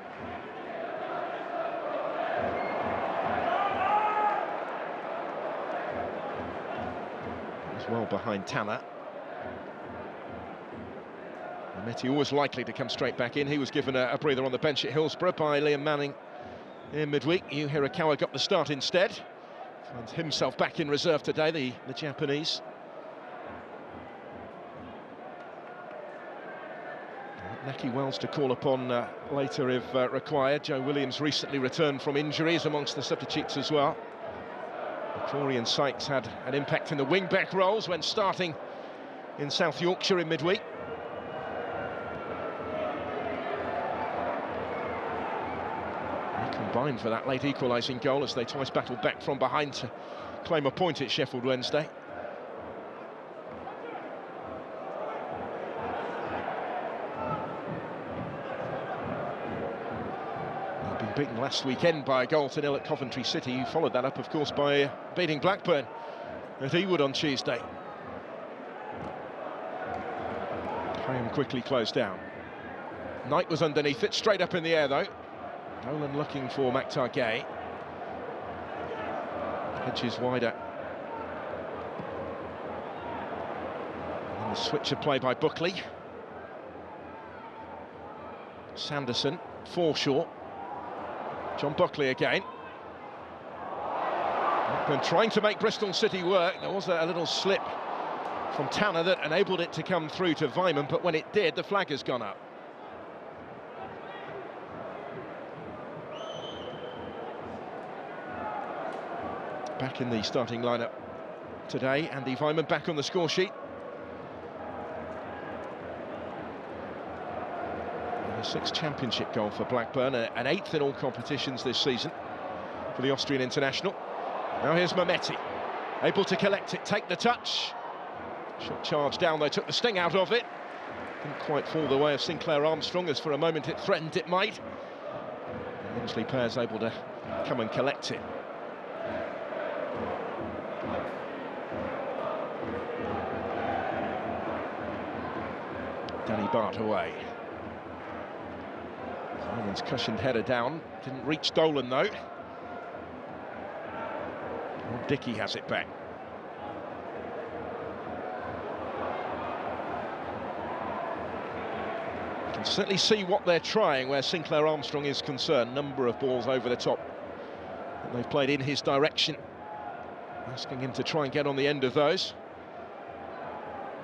A: He's well behind Tanner. Mehmeti always likely to come straight back in. He was given a breather on the bench at Hillsborough by Liam Manning in midweek. Yu Hirakawa got the start instead. Finds himself back in reserve today, the Japanese. Naki Wells to call upon later if required. Joe Williams recently returned from injuries amongst the substitutes as well. Florian Sykes had an impact in the wing-back roles when starting in South Yorkshire in midweek. combined for that late equalising goal as they twice battled back from behind to claim a point at Sheffield Wednesday. They've been beaten last weekend by a 0-0 at Coventry City, who followed that up, of course, by beating Blackburn at Ewood on Tuesday. Graham quickly closed down. Knight was underneath it, straight up in the air though. Nolan looking for Matchday. Edges wider. And the switch of play by Buckley. Sanderson, Forshaw. John Buckley again. Blackburn trying to make Bristol City work. There was a little slip from Tanner that enabled it to come through to Weimann, but when it did, the flag has gone up. Back in the starting lineup today, Andy Weimann back on the score sheet. And a 6th championship goal for Blackburn, an 8th in all competitions this season for the Austrian international. Now here's Mehmeti, able to collect it, take the touch. Shot charged down, they took the sting out of it. Didn't quite fall the way of Sinclair Armstrong, as for a moment it threatened it might. And Lindsley Pear's able to come and collect it. Danny Bart away. Simon's cushioned header down, didn't reach Dolan though. Dickey has it back. You can certainly see what they're trying where Sinclair Armstrong is concerned. Number of balls over the top that they've played in his direction, asking him to try and get on the end of those.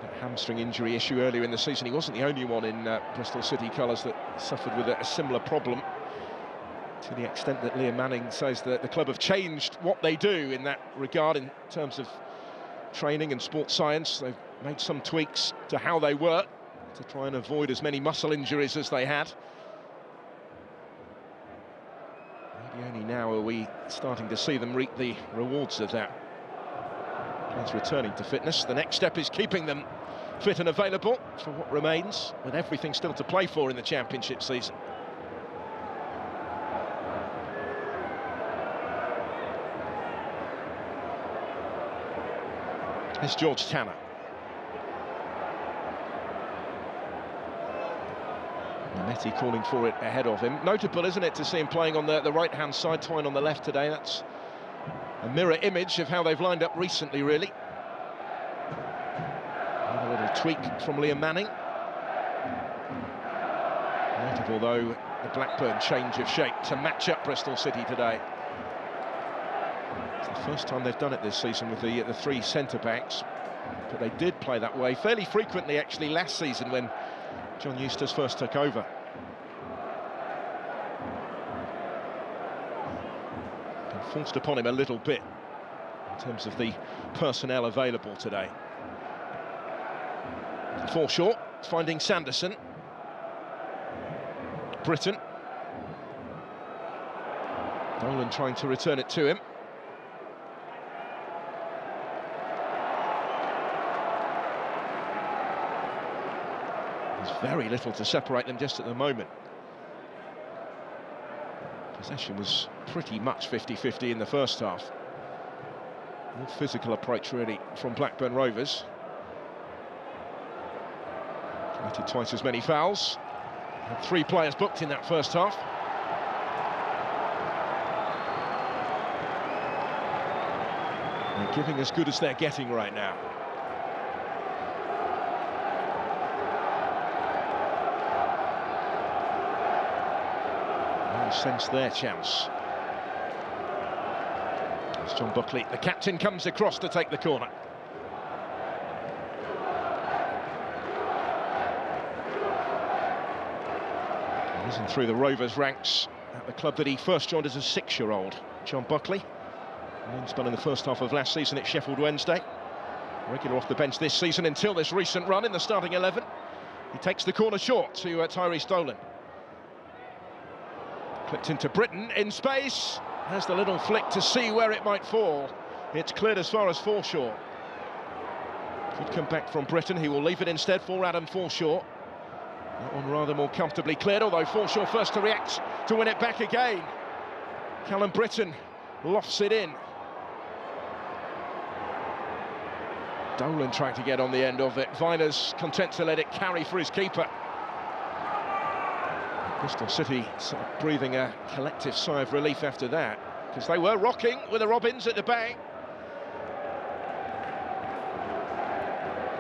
A: That hamstring injury issue earlier in the season, he wasn't the only one in Bristol City colours that suffered with a similar problem, to the extent that Liam Manning says that the club have changed what they do in that regard in terms of training and sports science. They've made some tweaks to how they work to try and avoid as many muscle injuries as they had. Maybe only now are we starting to see them reap the rewards of that. Players returning to fitness. The next step is keeping them fit and available for what remains, with everything still to play for in the championship season. It's George Tanner. Mehmeti calling for it ahead of him. Notable, isn't it, to see him playing on the right-hand side, Twine on the left today. That's a mirror image of how they've lined up recently, really. And a little tweak from Liam Manning. Notable, though, the Blackburn change of shape to match up Bristol City today. It's the first time they've done it this season with the 3 centre-backs, but they did play that way fairly frequently, actually, last season when John Eustace first took over. Been forced upon him a little bit in terms of the personnel available today. Forshaw finding Sanderson. Britton. Nolan trying to return it to him. There's very little to separate them just at the moment. Possession was pretty much 50-50 in the first half. More physical approach, really, from Blackburn Rovers. Committed twice as many fouls. Had 3 players booked in that first half. They're giving as good as they're getting right now. Sense their chance. It's John Buckley, the captain, comes across to take the corner. Risen through the Rovers ranks at the club that he first joined as a 6-year-old. John Buckley, loan spell in the first half of last season at Sheffield Wednesday. Regular off the bench this season until this recent run in the starting 11. He takes the corner short to Tyrese Dolan. Flicked into Britain in space. Has the little flick to see where it might fall. It's cleared as far as Forshaw. Could come back from Britain. He will leave it instead for Adam Forshaw. That one rather more comfortably cleared, although Forshaw first to react to win it back again. Callum Britton lofts it in. Dolan trying to get on the end of it. Viner's content to let it carry for his keeper. Bristol City sort of breathing a collective sigh of relief after that, because they were rocking with the Robins at the back.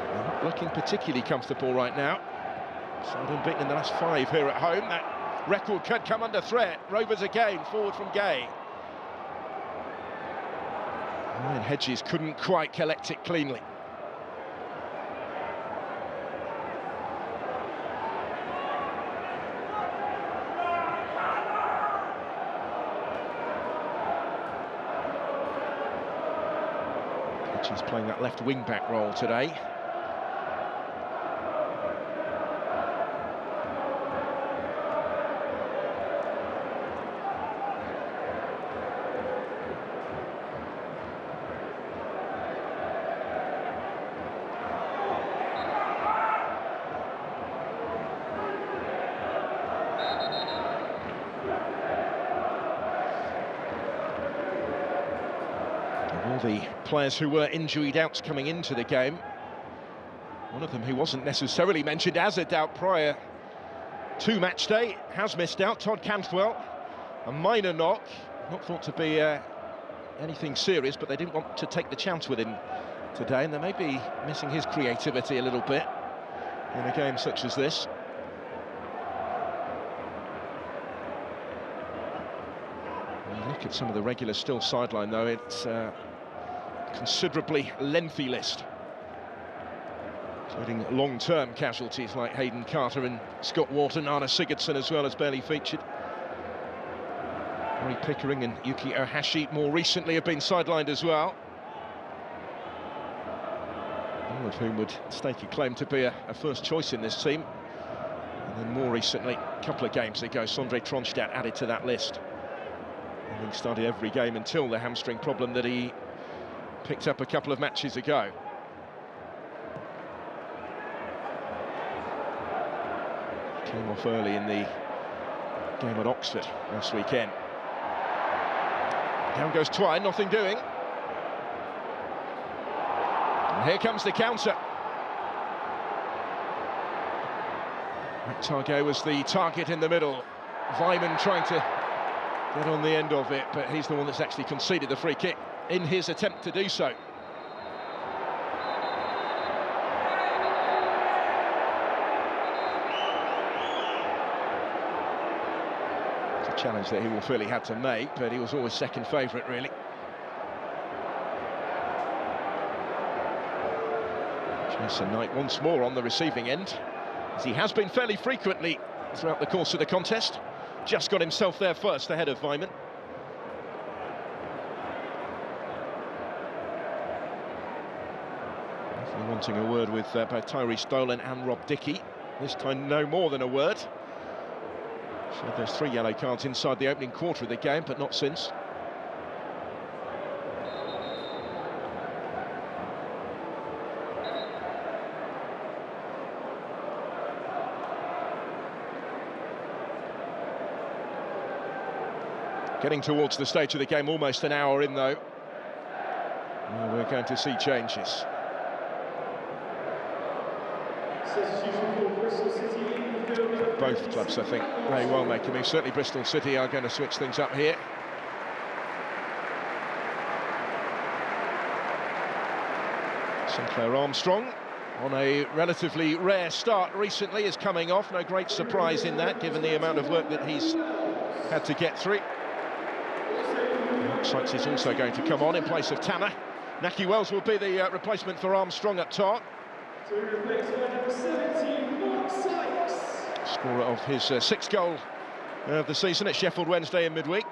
A: They're not looking particularly comfortable right now. Side unbeaten in the last 5 here at home. That record could come under threat. Rovers again, forward from Gay. Ryan Hedges couldn't quite collect it cleanly. Hedges playing that left wing-back role today. All the players who were injury doubts coming into the game, one of them who wasn't necessarily mentioned as a doubt prior to Matchday has missed out. Todd Cantwell, a minor knock, not thought to be anything serious, but they didn't want to take the chance with him today, and they may be missing his creativity a little bit in a game such as this. Look at some of the regulars still sidelined, though. It's considerably lengthy list, including long-term casualties like Hayden Carter and Scott Wharton. Arne Sigurdsson as well as barely featured. Harry Pickering and Yuki Ohashi more recently have been sidelined as well, all of whom would stake a claim to be a first choice in this team. And then more recently, a couple of games ago, Sondre Tronstad added to that list, having started every game until the hamstring problem that he picked up a couple of matches ago. Came off early in the game at Oxford last weekend. Down goes Twine, nothing doing. And here comes the counter. Target was the target in the middle. Vyman trying to get on the end of it, but he's the one that's actually conceded the free kick in his attempt to do so. It's a challenge that he will feel he had to make, but he was always second favourite, really. Jason Knight once more on the receiving end, as he has been fairly frequently throughout the course of the contest. Just got himself there first, ahead of Vyman. Definitely wanting a word with both Tyrese Dolan and Rob Dickey. This time no more than a word. Showed those 3 yellow cards inside the opening quarter of the game, but not since. Getting towards the stage of the game, almost an hour in though. Well, we're going to see changes. Both clubs, I think, may well make a move. Certainly Bristol City are going to switch things up here. Sinclair Armstrong, on a relatively rare start recently, is coming off. No great surprise in that, given the amount of work that he's had to get through. Sykes is also going to come on in place of Tanner. Naki Wells will be the replacement for Armstrong up top. Scorer of his 6th goal of the season at Sheffield Wednesday in midweek.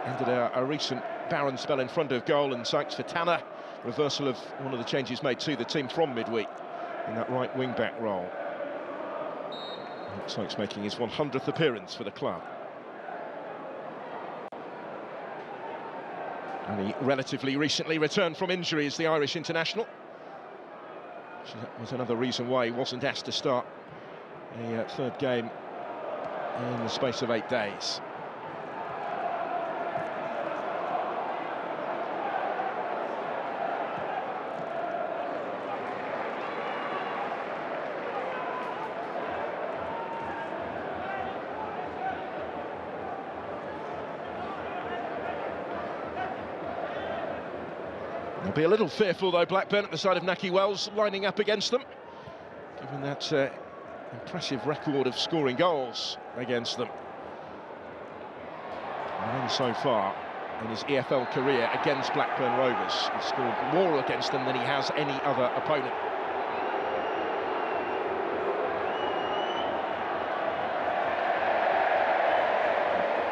A: Ended a recent barren spell in front of goal, and Sykes for Tanner. Reversal of one of the changes made to the team from midweek in that right wing-back role. Sykes making his 100th appearance for the club. And he relatively recently returned from injury as the Irish international. That was another reason why he wasn't asked to start a third game in the space of 8 days. They'll be a little fearful, though, Blackburn, at the side of Nahki Wells lining up against them, given that impressive record of scoring goals against them. 9 so far in his EFL career against Blackburn Rovers. He's scored more against them than he has any other opponent.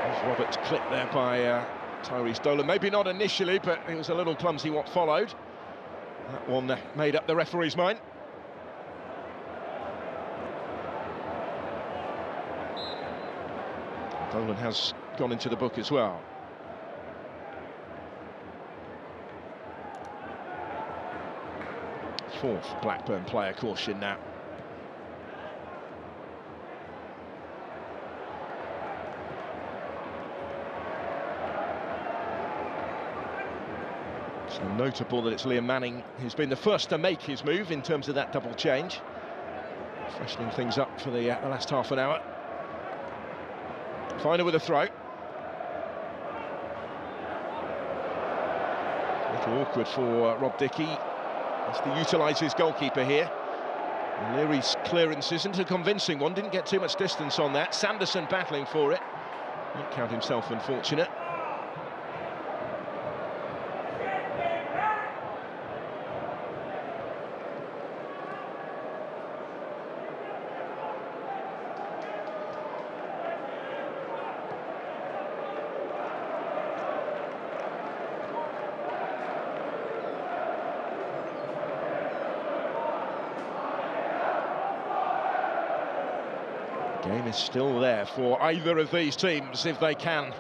A: There's Roberts clipped there by Tyrese Dolan. Maybe not initially, but it was a little clumsy what followed. That one made up the referee's mind. Dolan has gone into the book as well. Fourth Blackburn player caution now. So notable that it's Liam Manning who's been the first to make his move in terms of that double change, freshening things up for the last half an hour. Finer with a throw. A little awkward for Rob Dickie. Has to utilise his goalkeeper here. And Leary's clearance isn't a convincing one, didn't get too much distance on that. Sanderson battling for it. Didn't count himself unfortunate. Game is still there for either of these teams if they can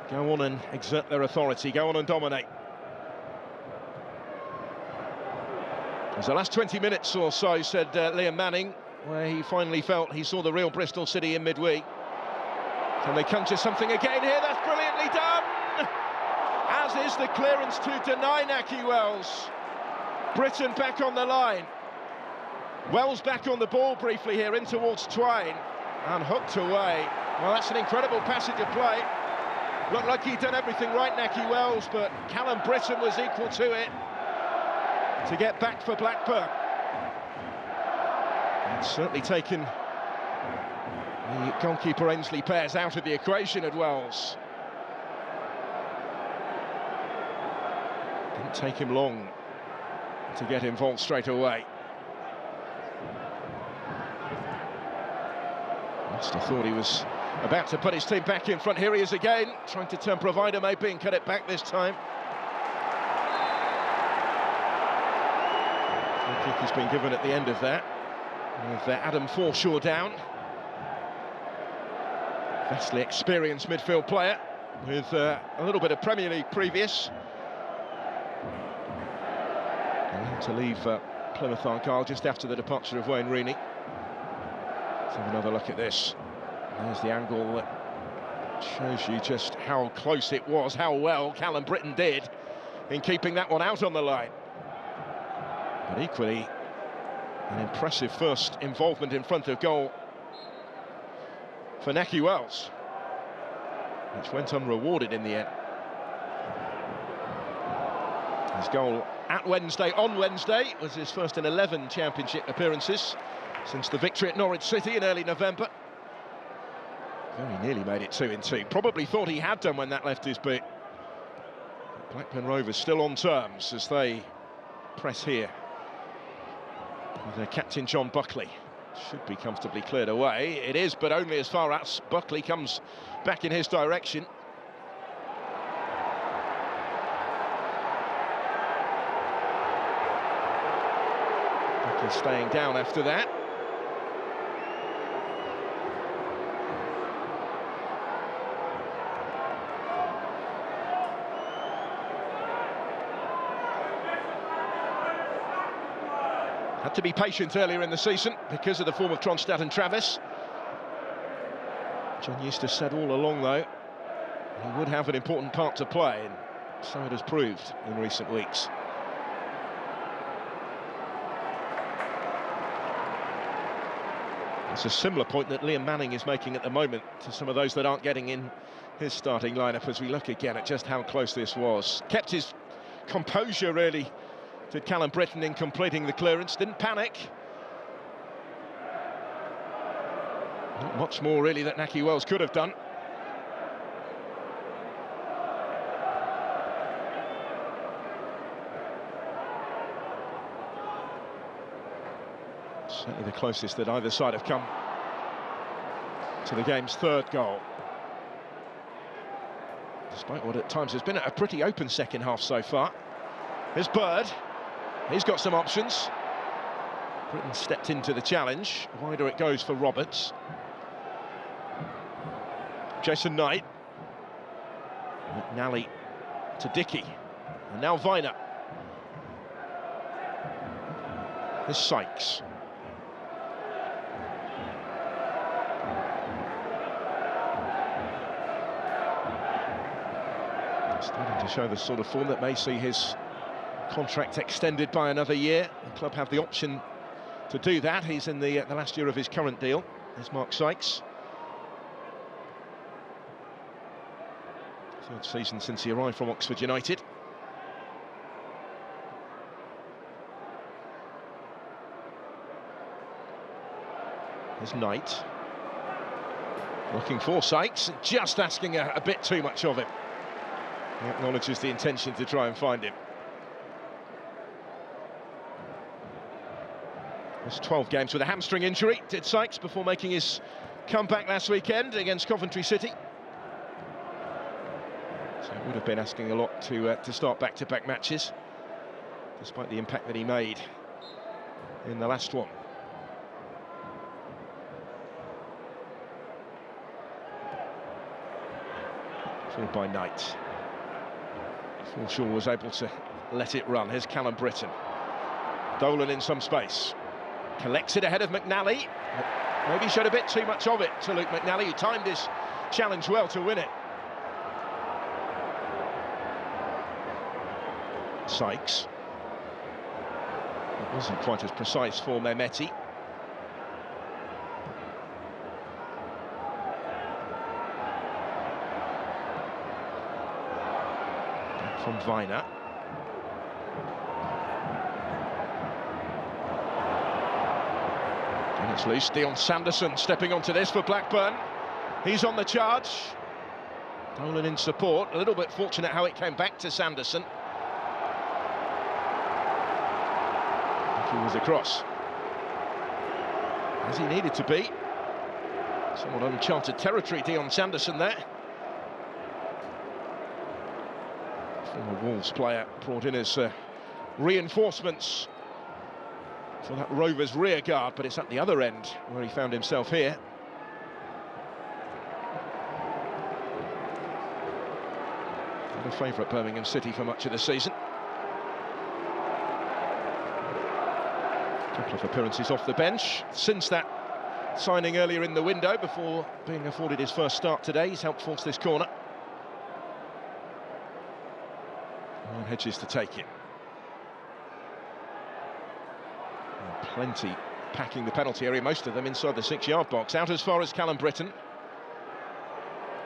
A: go on and exert their authority, go on and dominate. As the last 20 minutes or so, said Liam Manning, where he finally felt he saw the real Bristol City in midweek. Can they conjure something again here? That's brilliantly done! As is the clearance to deny Nahki Wells. Britton back on the line. Wells back on the ball briefly here in towards Twine. And hooked away. Well, that's an incredible passage of play. Looked like he'd done everything right, Nahki Wells, but Callum Britton was equal to it to get back for Blackburn. It's certainly taken the goalkeeper Ainsley Pears out of the equation at Wells. Didn't take him long to get involved straight away. Must have thought he was about to put his team back in front. Here he is again, trying to turn provider maybe and cut it back this time. Free kick has been given at the end of that, with Adam Forshaw down. Vastly experienced midfield player with a little bit of Premier League previous. Allowed to leave Plymouth Argyle just after the departure of Wayne Rooney. Let's have another look at this. There's the angle that shows you just how close it was, how well Callum Britton did in keeping that one out on the line. But equally, an impressive first involvement in front of goal for Nahki Wells, which went unrewarded in the end. His goal at Wednesday, on Wednesday, was his first in 11 championship appearances since the victory at Norwich City in early November. Very nearly made it 2-2. Probably thought he had done when that left his boot. Blackburn Rovers still on terms as they press here with their captain John Buckley. Should be comfortably cleared away. It is, but only as far as Buckley comes back in his direction. Buckley staying down after that. Had to be patient earlier in the season because of the form of Tronstad and Travis. John Eustace said all along, though, he would have an important part to play, and so it has proved in recent weeks. It's a similar point that Liam Manning is making at the moment to some of those that aren't getting in his starting lineup as we look again at just how close this was. Kept his composure, really, did Callum Britton in completing the clearance, didn't panic. Not much more, really, that Nahki Wells could have done. Certainly the closest that either side have come to the game's third goal. Despite what at times has been a pretty open second half so far. Here's Bird. He's got some options. Britain stepped into the challenge. Wider it goes for Roberts. Jason Knight. McNally to Dickey. And now Viner. Here's Sykes. Starting to show the sort of form that may see his contract extended by another year. The club have the option to do that. He's in the last year of his current deal. There's Mark Sykes. Third season since he arrived from Oxford United. There's Knight. Looking for Sykes, just asking a bit too much of him. He acknowledges the intention to try and find him. There's 12 games with a hamstring injury, did Sykes, before making his comeback last weekend against Coventry City. So it would have been asking a lot to start back-to-back matches, despite the impact that he made in the last one. Followed by Knight. Forshaw was able to let it run. Here's Callum Britton. Dolan in some space. Collects it ahead of McNally. Maybe showed a bit too much of it to Luke McNally, who timed his challenge well to win it. Sykes. It wasn't quite as precise for Mehmeti. From Viner. And it's loose. Dion Sanderson stepping onto this for Blackburn. He's on the charge. Dolan in support. A little bit fortunate how it came back to Sanderson. He was across, as he needed to be. Somewhat uncharted territory, Dion Sanderson there. Former Wolves player brought in as reinforcements for that Rovers rear guard, but it's at the other end where he found himself here. A favourite Birmingham City for much of the season. A couple of appearances off the bench since that signing earlier in the window before being afforded his first start today. He's helped force this corner. And Hedges to take it. And plenty packing the penalty area, most of them inside the 6-yard box. Out as far as Callum Britton.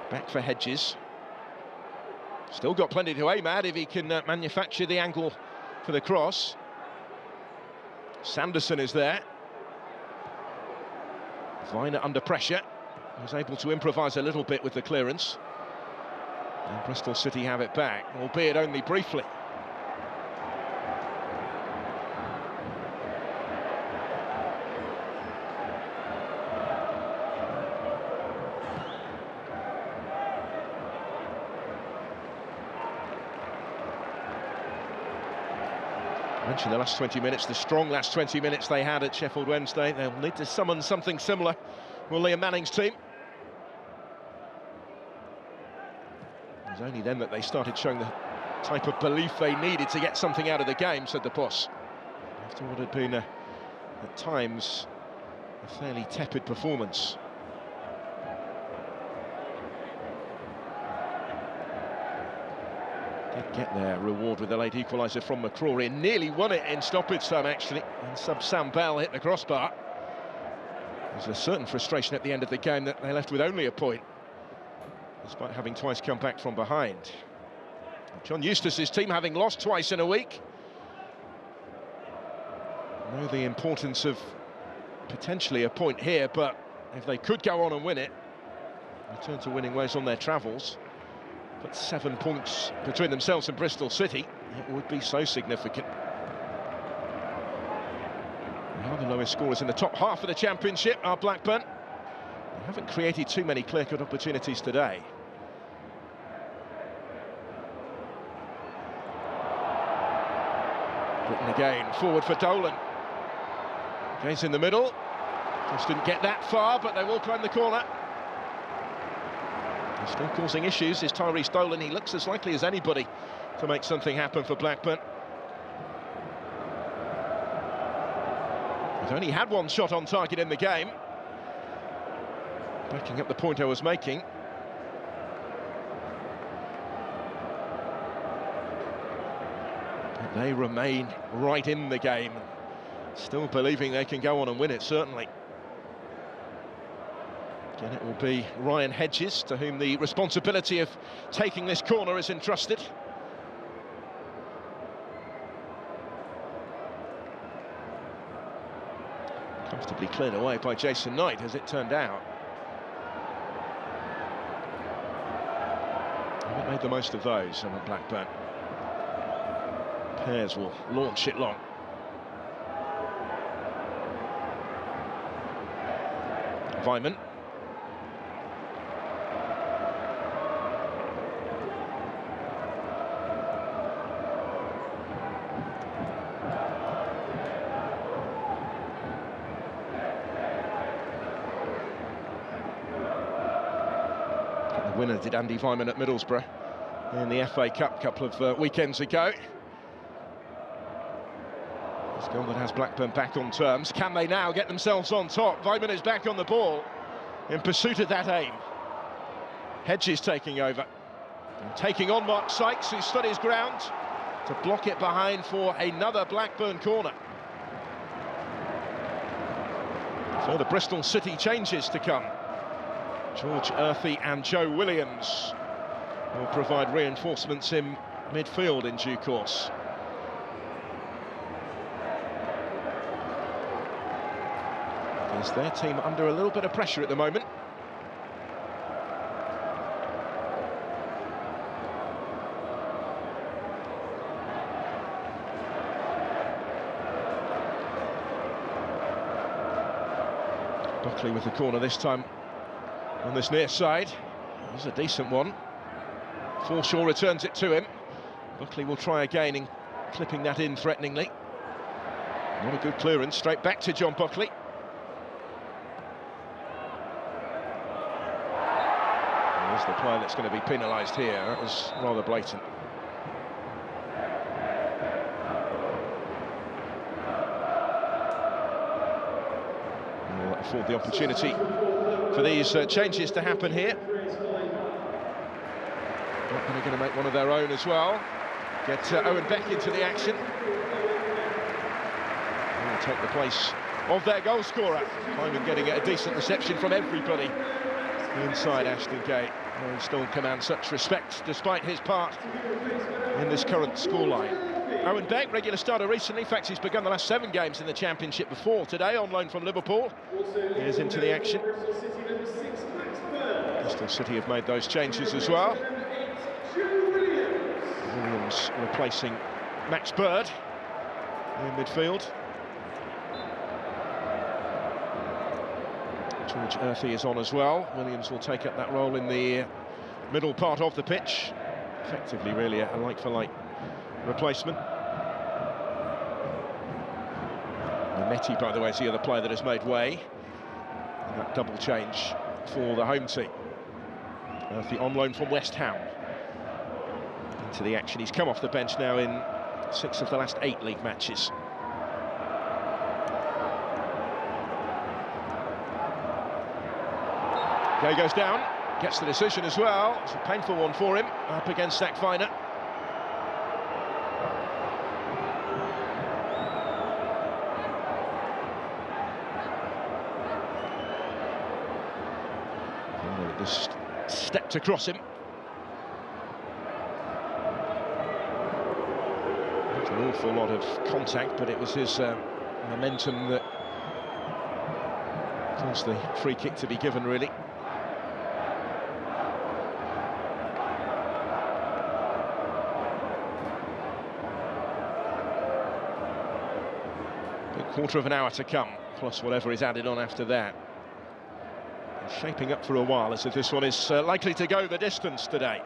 A: Back for Hedges. Still got plenty to aim at if he can manufacture the angle for the cross. Sanderson is there. Viner under pressure. Was able to improvise a little bit with the clearance. And Bristol City have it back, albeit only briefly. I mentioned the last 20 minutes, the strong last 20 minutes they had at Sheffield Wednesday. They'll need to summon something similar with Liam Manning's team. It was only then that they started showing the type of belief they needed to get something out of the game, said the boss. After what had been a at times, a fairly tepid performance. Did get their reward with the late equaliser from McCrory, and nearly won it in stoppage time, actually. And Sam Bell hit the crossbar. There's a certain frustration at the end of the game that they left with only a point, despite having twice come back from behind. John Eustace's team having lost twice in a week know the importance of potentially a point here, but if they could go on and win it, return to winning ways on their travels, but 7 points between themselves and Bristol City, it would be so significant. They are the lowest scorers in the top half of the Championship are Blackburn. They haven't created too many clear-cut opportunities today. Britain again, forward for Dolan. Gaze in the middle. Just didn't get that far, but they will climb the corner. He's still causing issues, is Tyrese Dolan. He looks as likely as anybody to make something happen for Blackburn. He's only had one shot on target in the game. Backing up the point I was making. But they remain right in the game, still believing they can go on and win it, certainly. Again, it will be Ryan Hedges, to whom the responsibility of taking this corner is entrusted. Comfortably cleared away by Jason Knight, as it turned out. Haven't made the most of those, and Blackburn. Pears will launch it long. Vyman. The winner did Andy Vyman at Middlesbrough in the FA Cup a couple of weekends ago. This goal that has Blackburn back on terms. Can they now get themselves on top? Vyman is back on the ball in pursuit of that aim. Hedges taking over and taking on Mark Sykes, who stood his ground to block it behind for another Blackburn corner. So the Bristol City changes to come. George Earthy and Joe Williams will provide reinforcements in midfield in due course. Is their team under a little bit of pressure at the moment? Buckley with the corner this time on this near side. It was a decent one. Forshaw returns it to him. Buckley will try again in clipping that in threateningly. Not a good clearance, straight back to John Buckley. There's the player that's going to be penalised here. That was rather blatant. Will afford the opportunity for these changes to happen here. Blackburn are going to make one of their own as well. Get Owen Beck into the action. Will take the place of their goal scorer. Hyman getting a decent reception from everybody inside Ashton Gate. He still commands such respect despite his part in this current scoreline. Owen Beck, regular starter recently. In fact, he's begun the last 7 games in the Championship before today, on loan from Liverpool. He is into the action. Bristol City have made those changes as well. Williams replacing Max Bird in midfield. George Earthy is on as well. Williams will take up that role in the middle part of the pitch. Effectively, really, a like-for-like replacement. Mehmeti, by the way, is the other player that has made way. And that double change for the home team. Earthy on loan from West Ham. Into the action. He's come off the bench now in 6 of the last 8 league matches. Gay goes down, gets the decision as well. It's a painful one for him, up against Sakfiner. Just stepped across him. Not an awful lot of contact, but it was his momentum that caused the free kick to be given, really. A quarter of an hour to come, plus whatever is added on after that. Shaping up for a while, as if this one is likely to go the distance today.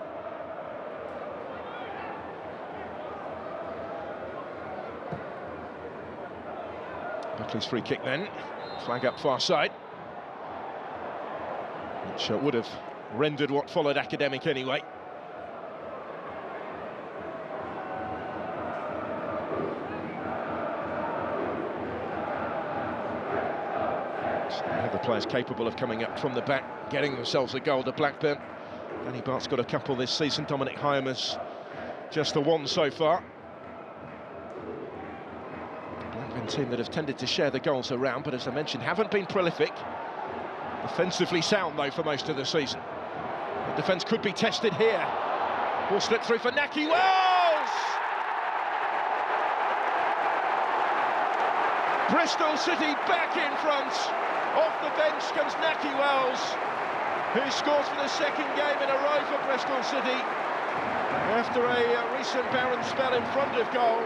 A: Buckley's free kick then, flag up far side, which would have rendered what followed academic anyway. The players capable of coming up from the back, getting themselves a goal to Blackburn. Danny Bart's got a couple this season. Dominic Hyam just the one so far. Blackburn team that have tended to share the goals around, but as I mentioned, haven't been prolific. Defensively sound, though, for most of the season. The defence could be tested here. Ball slipped through for Naki Wells! Bristol City back in front. Off the bench comes Naki Wells, who scores for the second game in a row for Bristol City after a recent barren spell in front of goal,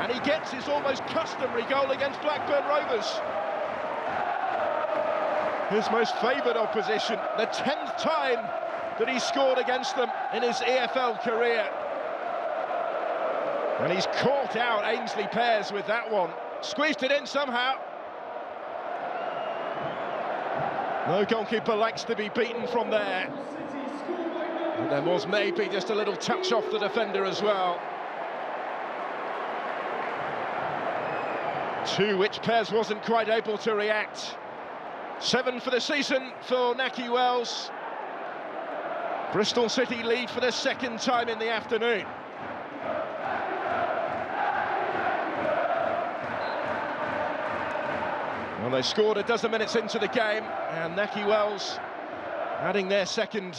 A: and he gets his almost customary goal against Blackburn Rovers. His most favoured opposition, the 10th time that he scored against them in his EFL career. And he's caught out Ainsley Pears with that one, squeezed it in somehow. No goalkeeper likes to be beaten from there. But there was maybe just a little touch off the defender as well. To which Pears wasn't quite able to react. 7 for the season for Naki Wells. Bristol City lead for the second time in the afternoon. Well, they scored a dozen minutes into the game, and Naki Wells adding their second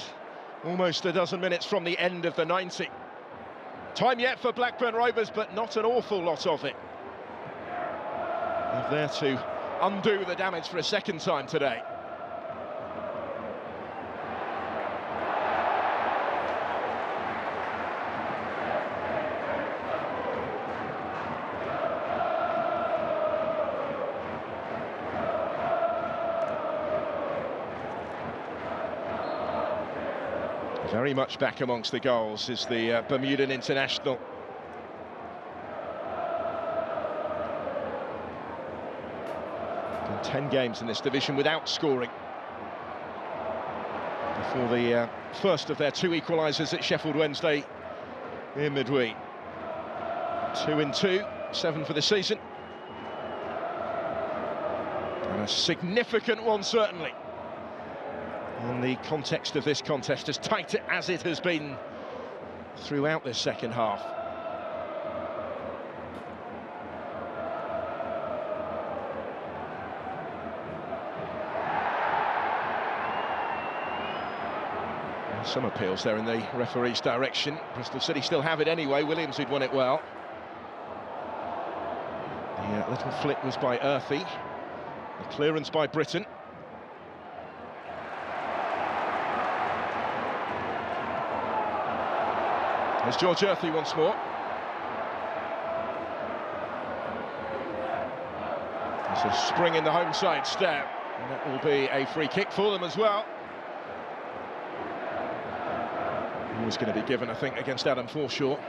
A: almost a dozen minutes from the end of the 90. Time yet for Blackburn Rovers, but not an awful lot of it. They're there to undo the damage for a second time today. Very much back amongst the goals is the Bermudan international. Been 10 games in this division without scoring before the first of their 2 equalisers at Sheffield Wednesday in midweek. 2 in 2, 7 for the season. And a significant one, certainly, in the context of this contest, as tight as it has been throughout this second half. Some appeals there in the referee's direction. Bristol City still have it anyway. Williams, who'd won it well. The little flick was by Earthy. The clearance by Britton. There's George Earthy once more. There's a spring in the home side step, and that will be a free kick for them as well. He was going to be given, I think, against Adam Forshaw.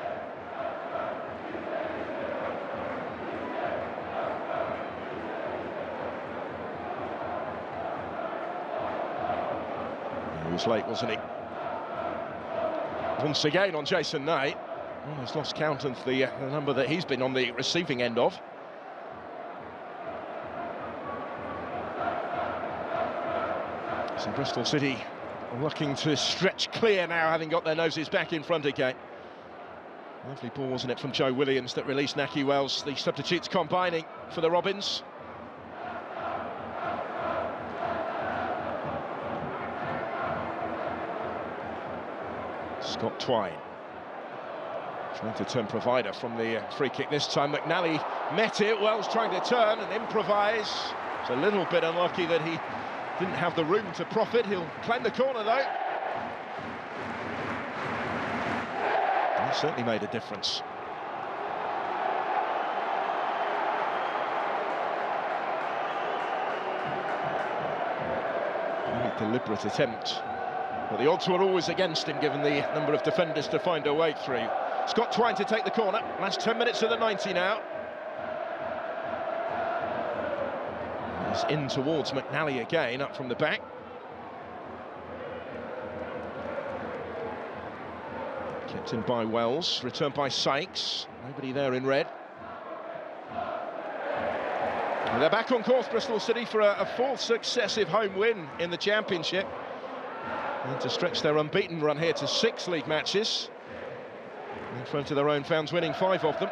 A: He was late, wasn't he? Once again on Jason Knight. Almost lost count of the number that he's been on the receiving end of. So Bristol City looking to stretch clear now, having got their noses back in front again. Lovely ball, wasn't it, from Joe Williams that released Nahki Wells. The substitutes combining for the Robins. Scott Twine trying to turn provider from the free kick this time. McNally met it. Wells trying to turn and improvise. It's a little bit unlucky that he didn't have the room to profit. He'll claim the corner though. That certainly made a difference. Really deliberate attempt. But the odds were always against him, given the number of defenders to find a way through. Scott Twine to take the corner. Last 10 minutes of the 90 now. He's in towards McNally again, up from the back. Kept in by Wells, returned by Sykes. Nobody there in red. And they're back on course, Bristol City, for a fourth successive home win in the Championship. And to stretch their unbeaten run here to 6 league matches. In front of their own fans, winning 5 of them.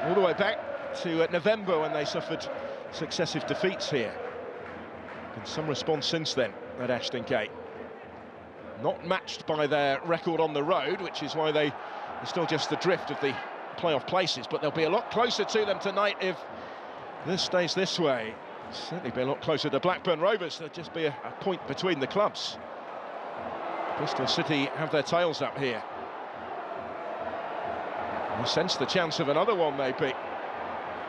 A: All the way back to November, when they suffered successive defeats here. And some response since then at Ashton Gate. Not matched by their record on the road, which is why they're still just adrift of the playoff places, but they'll be a lot closer to them tonight if this stays this way. Certainly be a lot closer to Blackburn Rovers. There'll just be a point between the clubs. Bristol City have their tails up here. You sense the chance of another one, maybe,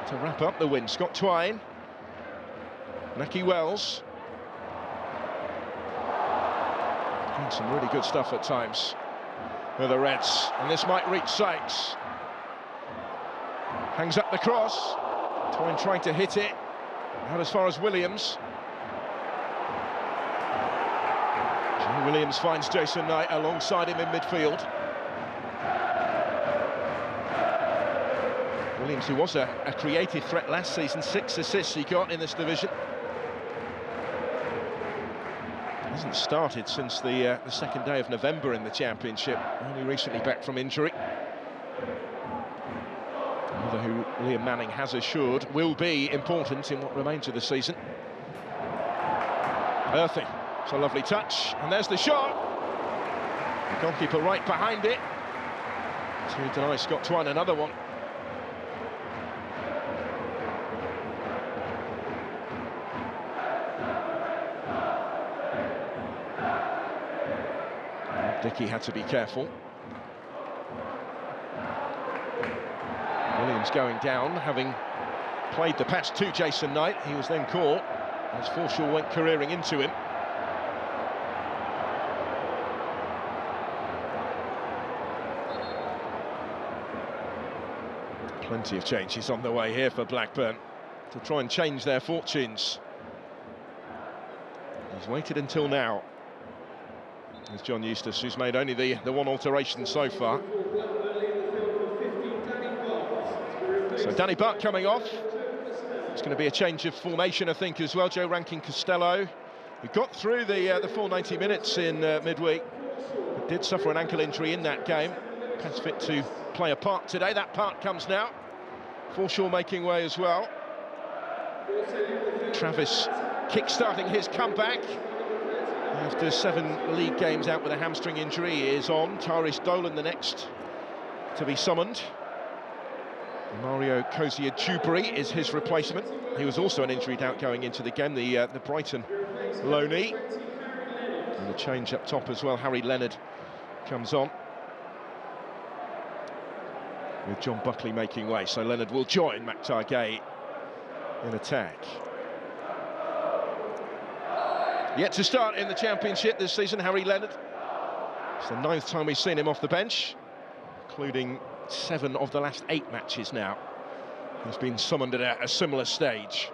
A: to wrap up the win. Scott Twine, Nahki Wells. Doing some really good stuff at times with the Reds, and this might reach Sykes. Hangs up the cross. Twine trying to hit it. Out as far as Williams. Joe Williams finds Jason Knight alongside him in midfield. Williams, who was a creative threat last season, 6 assists he got in this division. Hasn't started since the second day of November in the Championship, only recently back from injury. Another who Liam Manning has assured will be important in what remains of the season. Earthy, it's a lovely touch, and there's the shot. The goalkeeper right behind it to deny Scott Twine another one. Dickey had to be careful. Williams going down, having played the pass to Jason Knight. He was then caught as Forshaw went careering into him. Plenty of changes on the way here for Blackburn to try and change their fortunes. He's waited until now. There's John Eustace, who's made only the one alteration so far. So Danny Buck coming off. It's going to be a change of formation, I think, as well. Joe Rankin-Costello, who got through the full 90 minutes in midweek, but did suffer an ankle injury in that game. Past fit to play a part today. That part comes now. Forshaw making way as well. Travis kick-starting his comeback. After 7 league games out with a hamstring injury, he is on. Tyrese Dolan the next to be summoned. Mario Cozier-Dubry is his replacement. He was also an injured out going into the game, the Brighton loanee. And a change up top as well. Harry Leonard comes on, with John Buckley making way. So Leonard will join Matchday in attack. Yet to start in the Championship this season, Harry Leonard. It's the 9th time we've seen him off the bench, including 7 of the last 8 matches now. He's been summoned at a similar stage.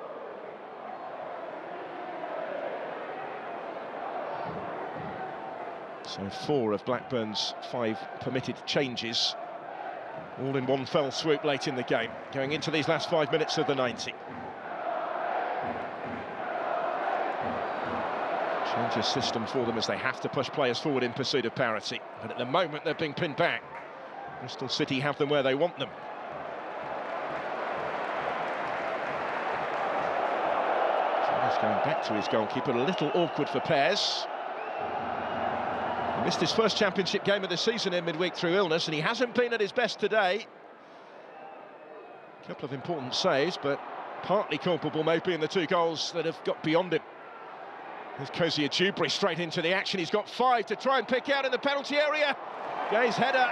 A: So 4 of Blackburn's 5 permitted changes, all in one fell swoop late in the game, going into these last 5 minutes of the 90. Change the system for them as they have to push players forward in pursuit of parity. But at the moment, they're being pinned back. Bristol City have them where they want them. So he's going back to his goalkeeper, a little awkward for Pears. He missed his first championship game of the season in midweek through illness, and he hasn't been at his best today. A couple of important saves, but partly culpable maybe in the 2 goals that have got beyond him. There's Cozier Dewberry straight into the action. He's got 5 to try and pick out in the penalty area. Gay's header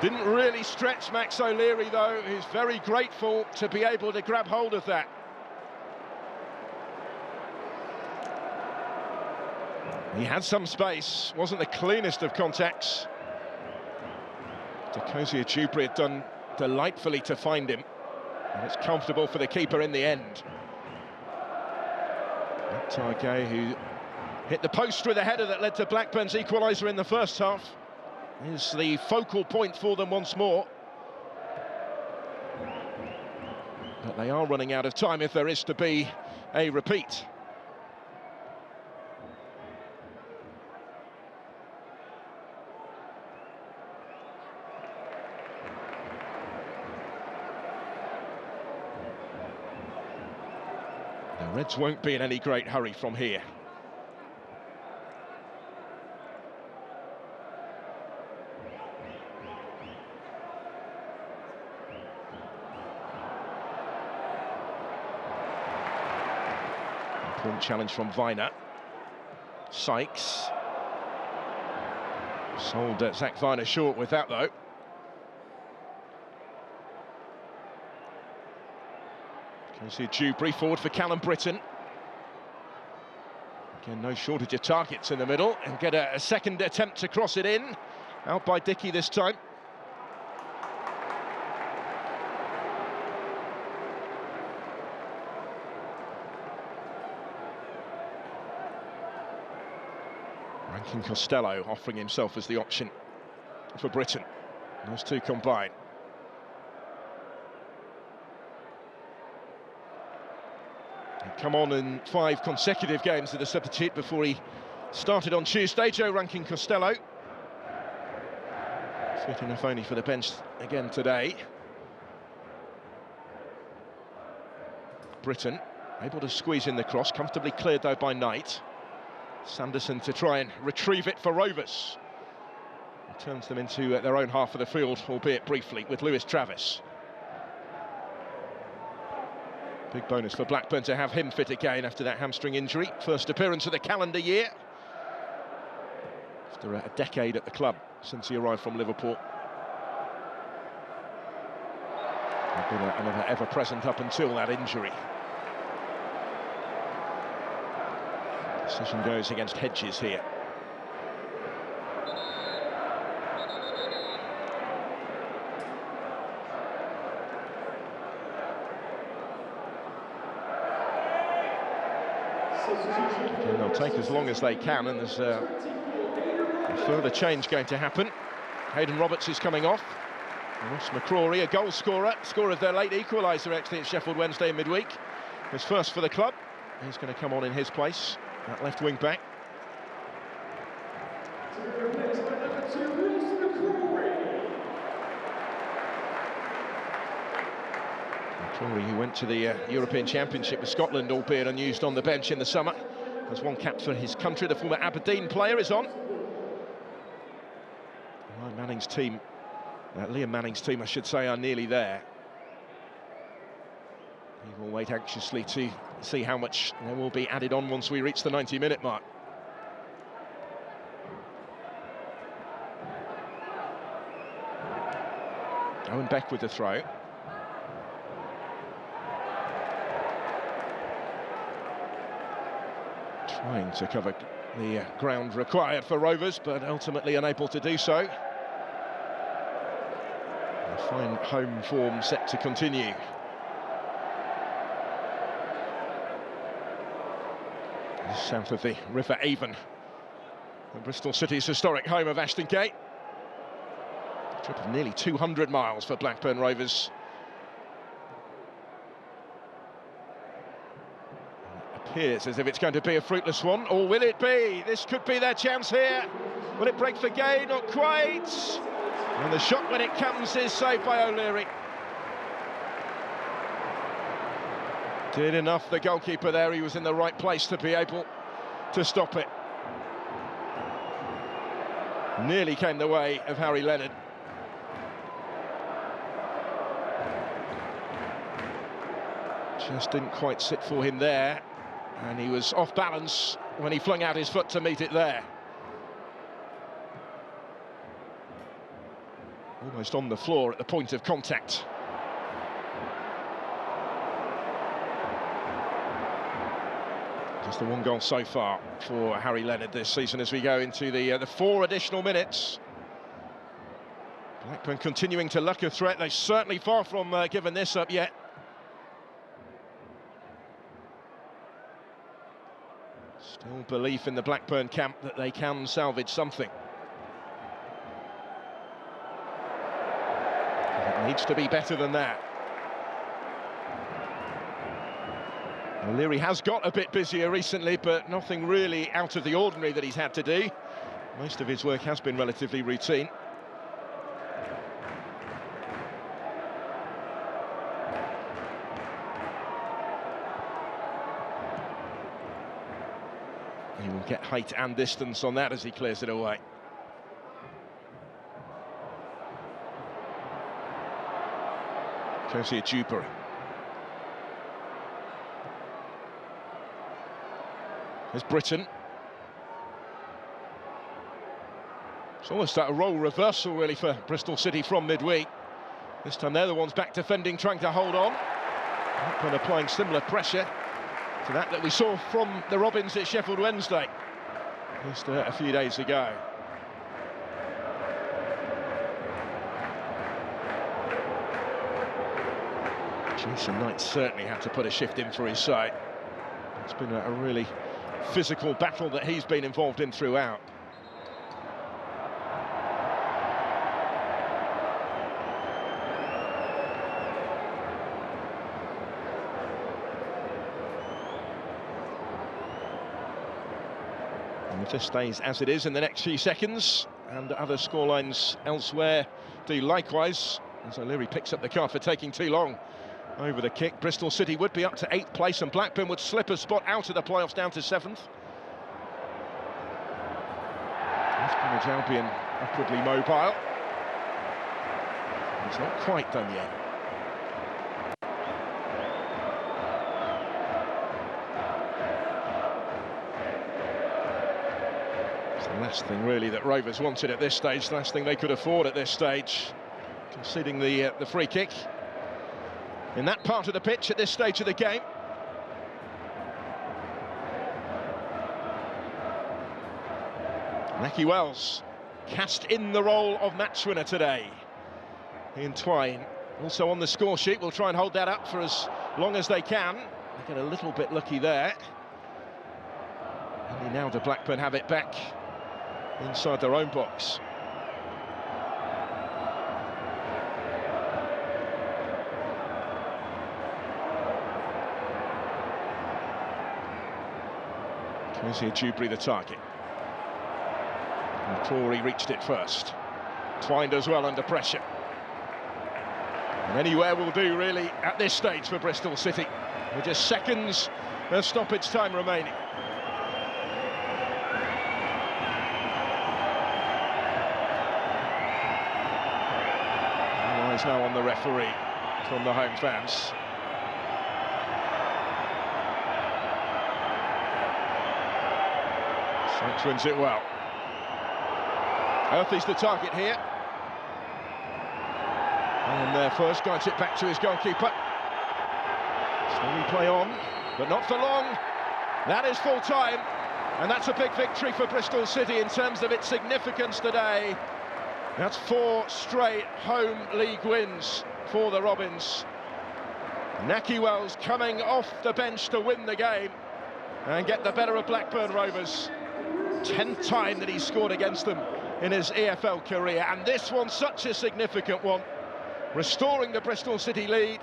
A: didn't really stretch Max O'Leary, though. He's very grateful to be able to grab hold of that. He had some space, wasn't the cleanest of contacts. Cozier Dewberry had done delightfully to find him, and it's comfortable for the keeper in the end. Gay, who hit the post with a header that led to Blackburn's equaliser in the first half, is the focal point for them once more. But they are running out of time if there is to be a repeat. The Reds won't be in any great hurry from here. Important challenge from Viner. Sykes. Sold Zach Viner short with that, though. See Dewberry forward for Callum Britton. Again, no shortage of targets in the middle, and get a second attempt to cross it in. Out by Dickey this time. Rankin Costello offering himself as the option for Britton. Those two combine. Come on in 5 consecutive games as a substitute before he started on Tuesday. Joe Rankin Costello. Fit enough only for the bench again today. Britton able to squeeze in the cross, comfortably cleared though by Knight. Sanderson to try and retrieve it for Rovers. He turns them into their own half of the field, albeit briefly, with Lewis Travis. Big bonus for Blackburn to have him fit again after that hamstring injury. First appearance of the calendar year. After a decade at the club since he arrived from Liverpool. He'd been another ever-present up until that injury. Decision goes against Hedges here. And they'll take as long as they can, and there's a further change going to happen. Hayden Roberts is coming off. Ross McCrory, a goal scorer of their late equaliser actually at Sheffield Wednesday in midweek. His first for the club. He's going to come on in his place, that left wing back. McCrory, who went to the European Championship with Scotland, albeit unused on the bench in the summer, has one cap for his country. The former Aberdeen player is on. Liam Manning's team, I should say, are nearly there. He will wait anxiously to see how much there will be added on once we reach the 90-minute mark. Owen Beck with the throw. Trying to cover the ground required for Rovers, but ultimately unable to do so. A fine home form set to continue. South of the River Avon, the Bristol City's historic home of Ashton Gate. A trip of nearly 200 miles for Blackburn Rovers. A appears as if it's going to be a fruitless one, or will it be? This could be their chance here. Will it break for Gay? Not quite. And the shot, when it comes, is saved by O'Leary. Did enough, the goalkeeper there. He was in the right place to be able to stop it. Nearly came the way of Harry Leonard. Just didn't quite sit for him there, and he was off balance when he flung out his foot to meet it there. Almost on the floor at the point of contact. Just the one goal so far for Harry Leonard this season as we go into the 4 additional minutes. Blackburn continuing to luck a threat. They're certainly far from giving this up yet. Still belief in the Blackburn camp that they can salvage something. It needs to be better than that. O'Leary has got a bit busier recently, but nothing really out of the ordinary that he's had to do. Most of his work has been relatively routine. He will get height and distance on that as he clears it away. Josie Dewberry. There's Britton. It's almost a role reversal, really, for Bristol City from midweek. This time they're the ones back defending, trying to hold on. And applying similar pressure to that we saw from the Robins at Sheffield Wednesday just a few days ago. Jason Knight certainly had to put a shift in for his side. It's been a really physical battle that he's been involved in throughout. And if this stays as it is in the next few seconds, and other scorelines elsewhere do likewise, as O'Leary picks up the card for taking too long over the kick, Bristol City would be up to 8th place and Blackburn would slip a spot out of the playoffs down to 7th. West Bromwich Albion upwardly mobile. It's not quite done yet. It's the last thing really that Rovers wanted at this stage, the last thing they could afford at this stage, conceding the free kick in that part of the pitch at this stage of the game. Nahki Wells cast in the role of match winner today. He and Twine also on the score sheet. Will try and hold that up for as long as they can. They get a little bit lucky there. And now do Blackburn have it back inside their own box. Josie Dewberry the target. And Crawley reached it first. Twine does well under pressure. And anywhere will do, really, at this stage for Bristol City. With just seconds of stoppage time remaining. All eyes now on the referee from the home fans. Saints wins it well. Earthy's the target here. And there first guides it back to his goalkeeper. Slowly play on, but not for long. That is full time, and that's a big victory for Bristol City in terms of its significance today. That's 4 straight home league wins for the Robins. Nahki Wells coming off the bench to win the game and get the better of Blackburn Rovers. 10th time that he's scored against them in his EFL career, and this one's such a significant one, restoring the Bristol City lead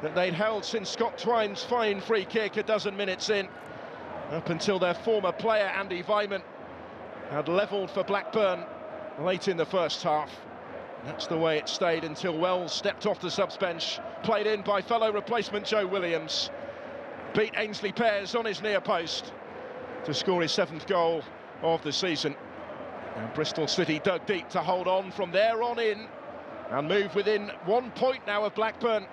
A: that they'd held since Scott Twine's fine free kick a dozen minutes in. up until their former player, Andy Weimann, had levelled for Blackburn late in the first half. That's the way it stayed until Wells stepped off the subs bench, played in by fellow replacement Joe Williams, beat Ainsley Pears on his near post to score his 7th goal of the season. And Bristol City dug deep to hold on from there on in and move within 1 point now of Blackburn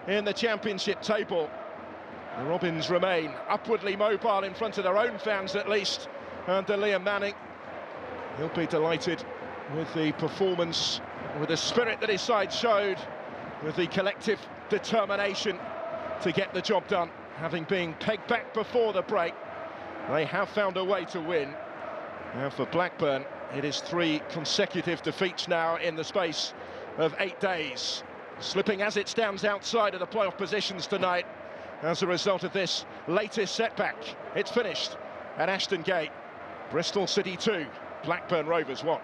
A: in the Championship table. The Robins remain upwardly mobile in front of their own fans at least, and Liam Manning, he'll be delighted with the performance, with the spirit that his side showed, with the collective determination to get the job done. Having been pegged back before the break, they have found a way to win. Now for Blackburn, it is 3 consecutive defeats now in the space of 8 days, slipping as it stands outside of the playoff positions tonight as a result of this latest setback. It's finished at Ashton Gate. Bristol City 2, Blackburn Rovers 1.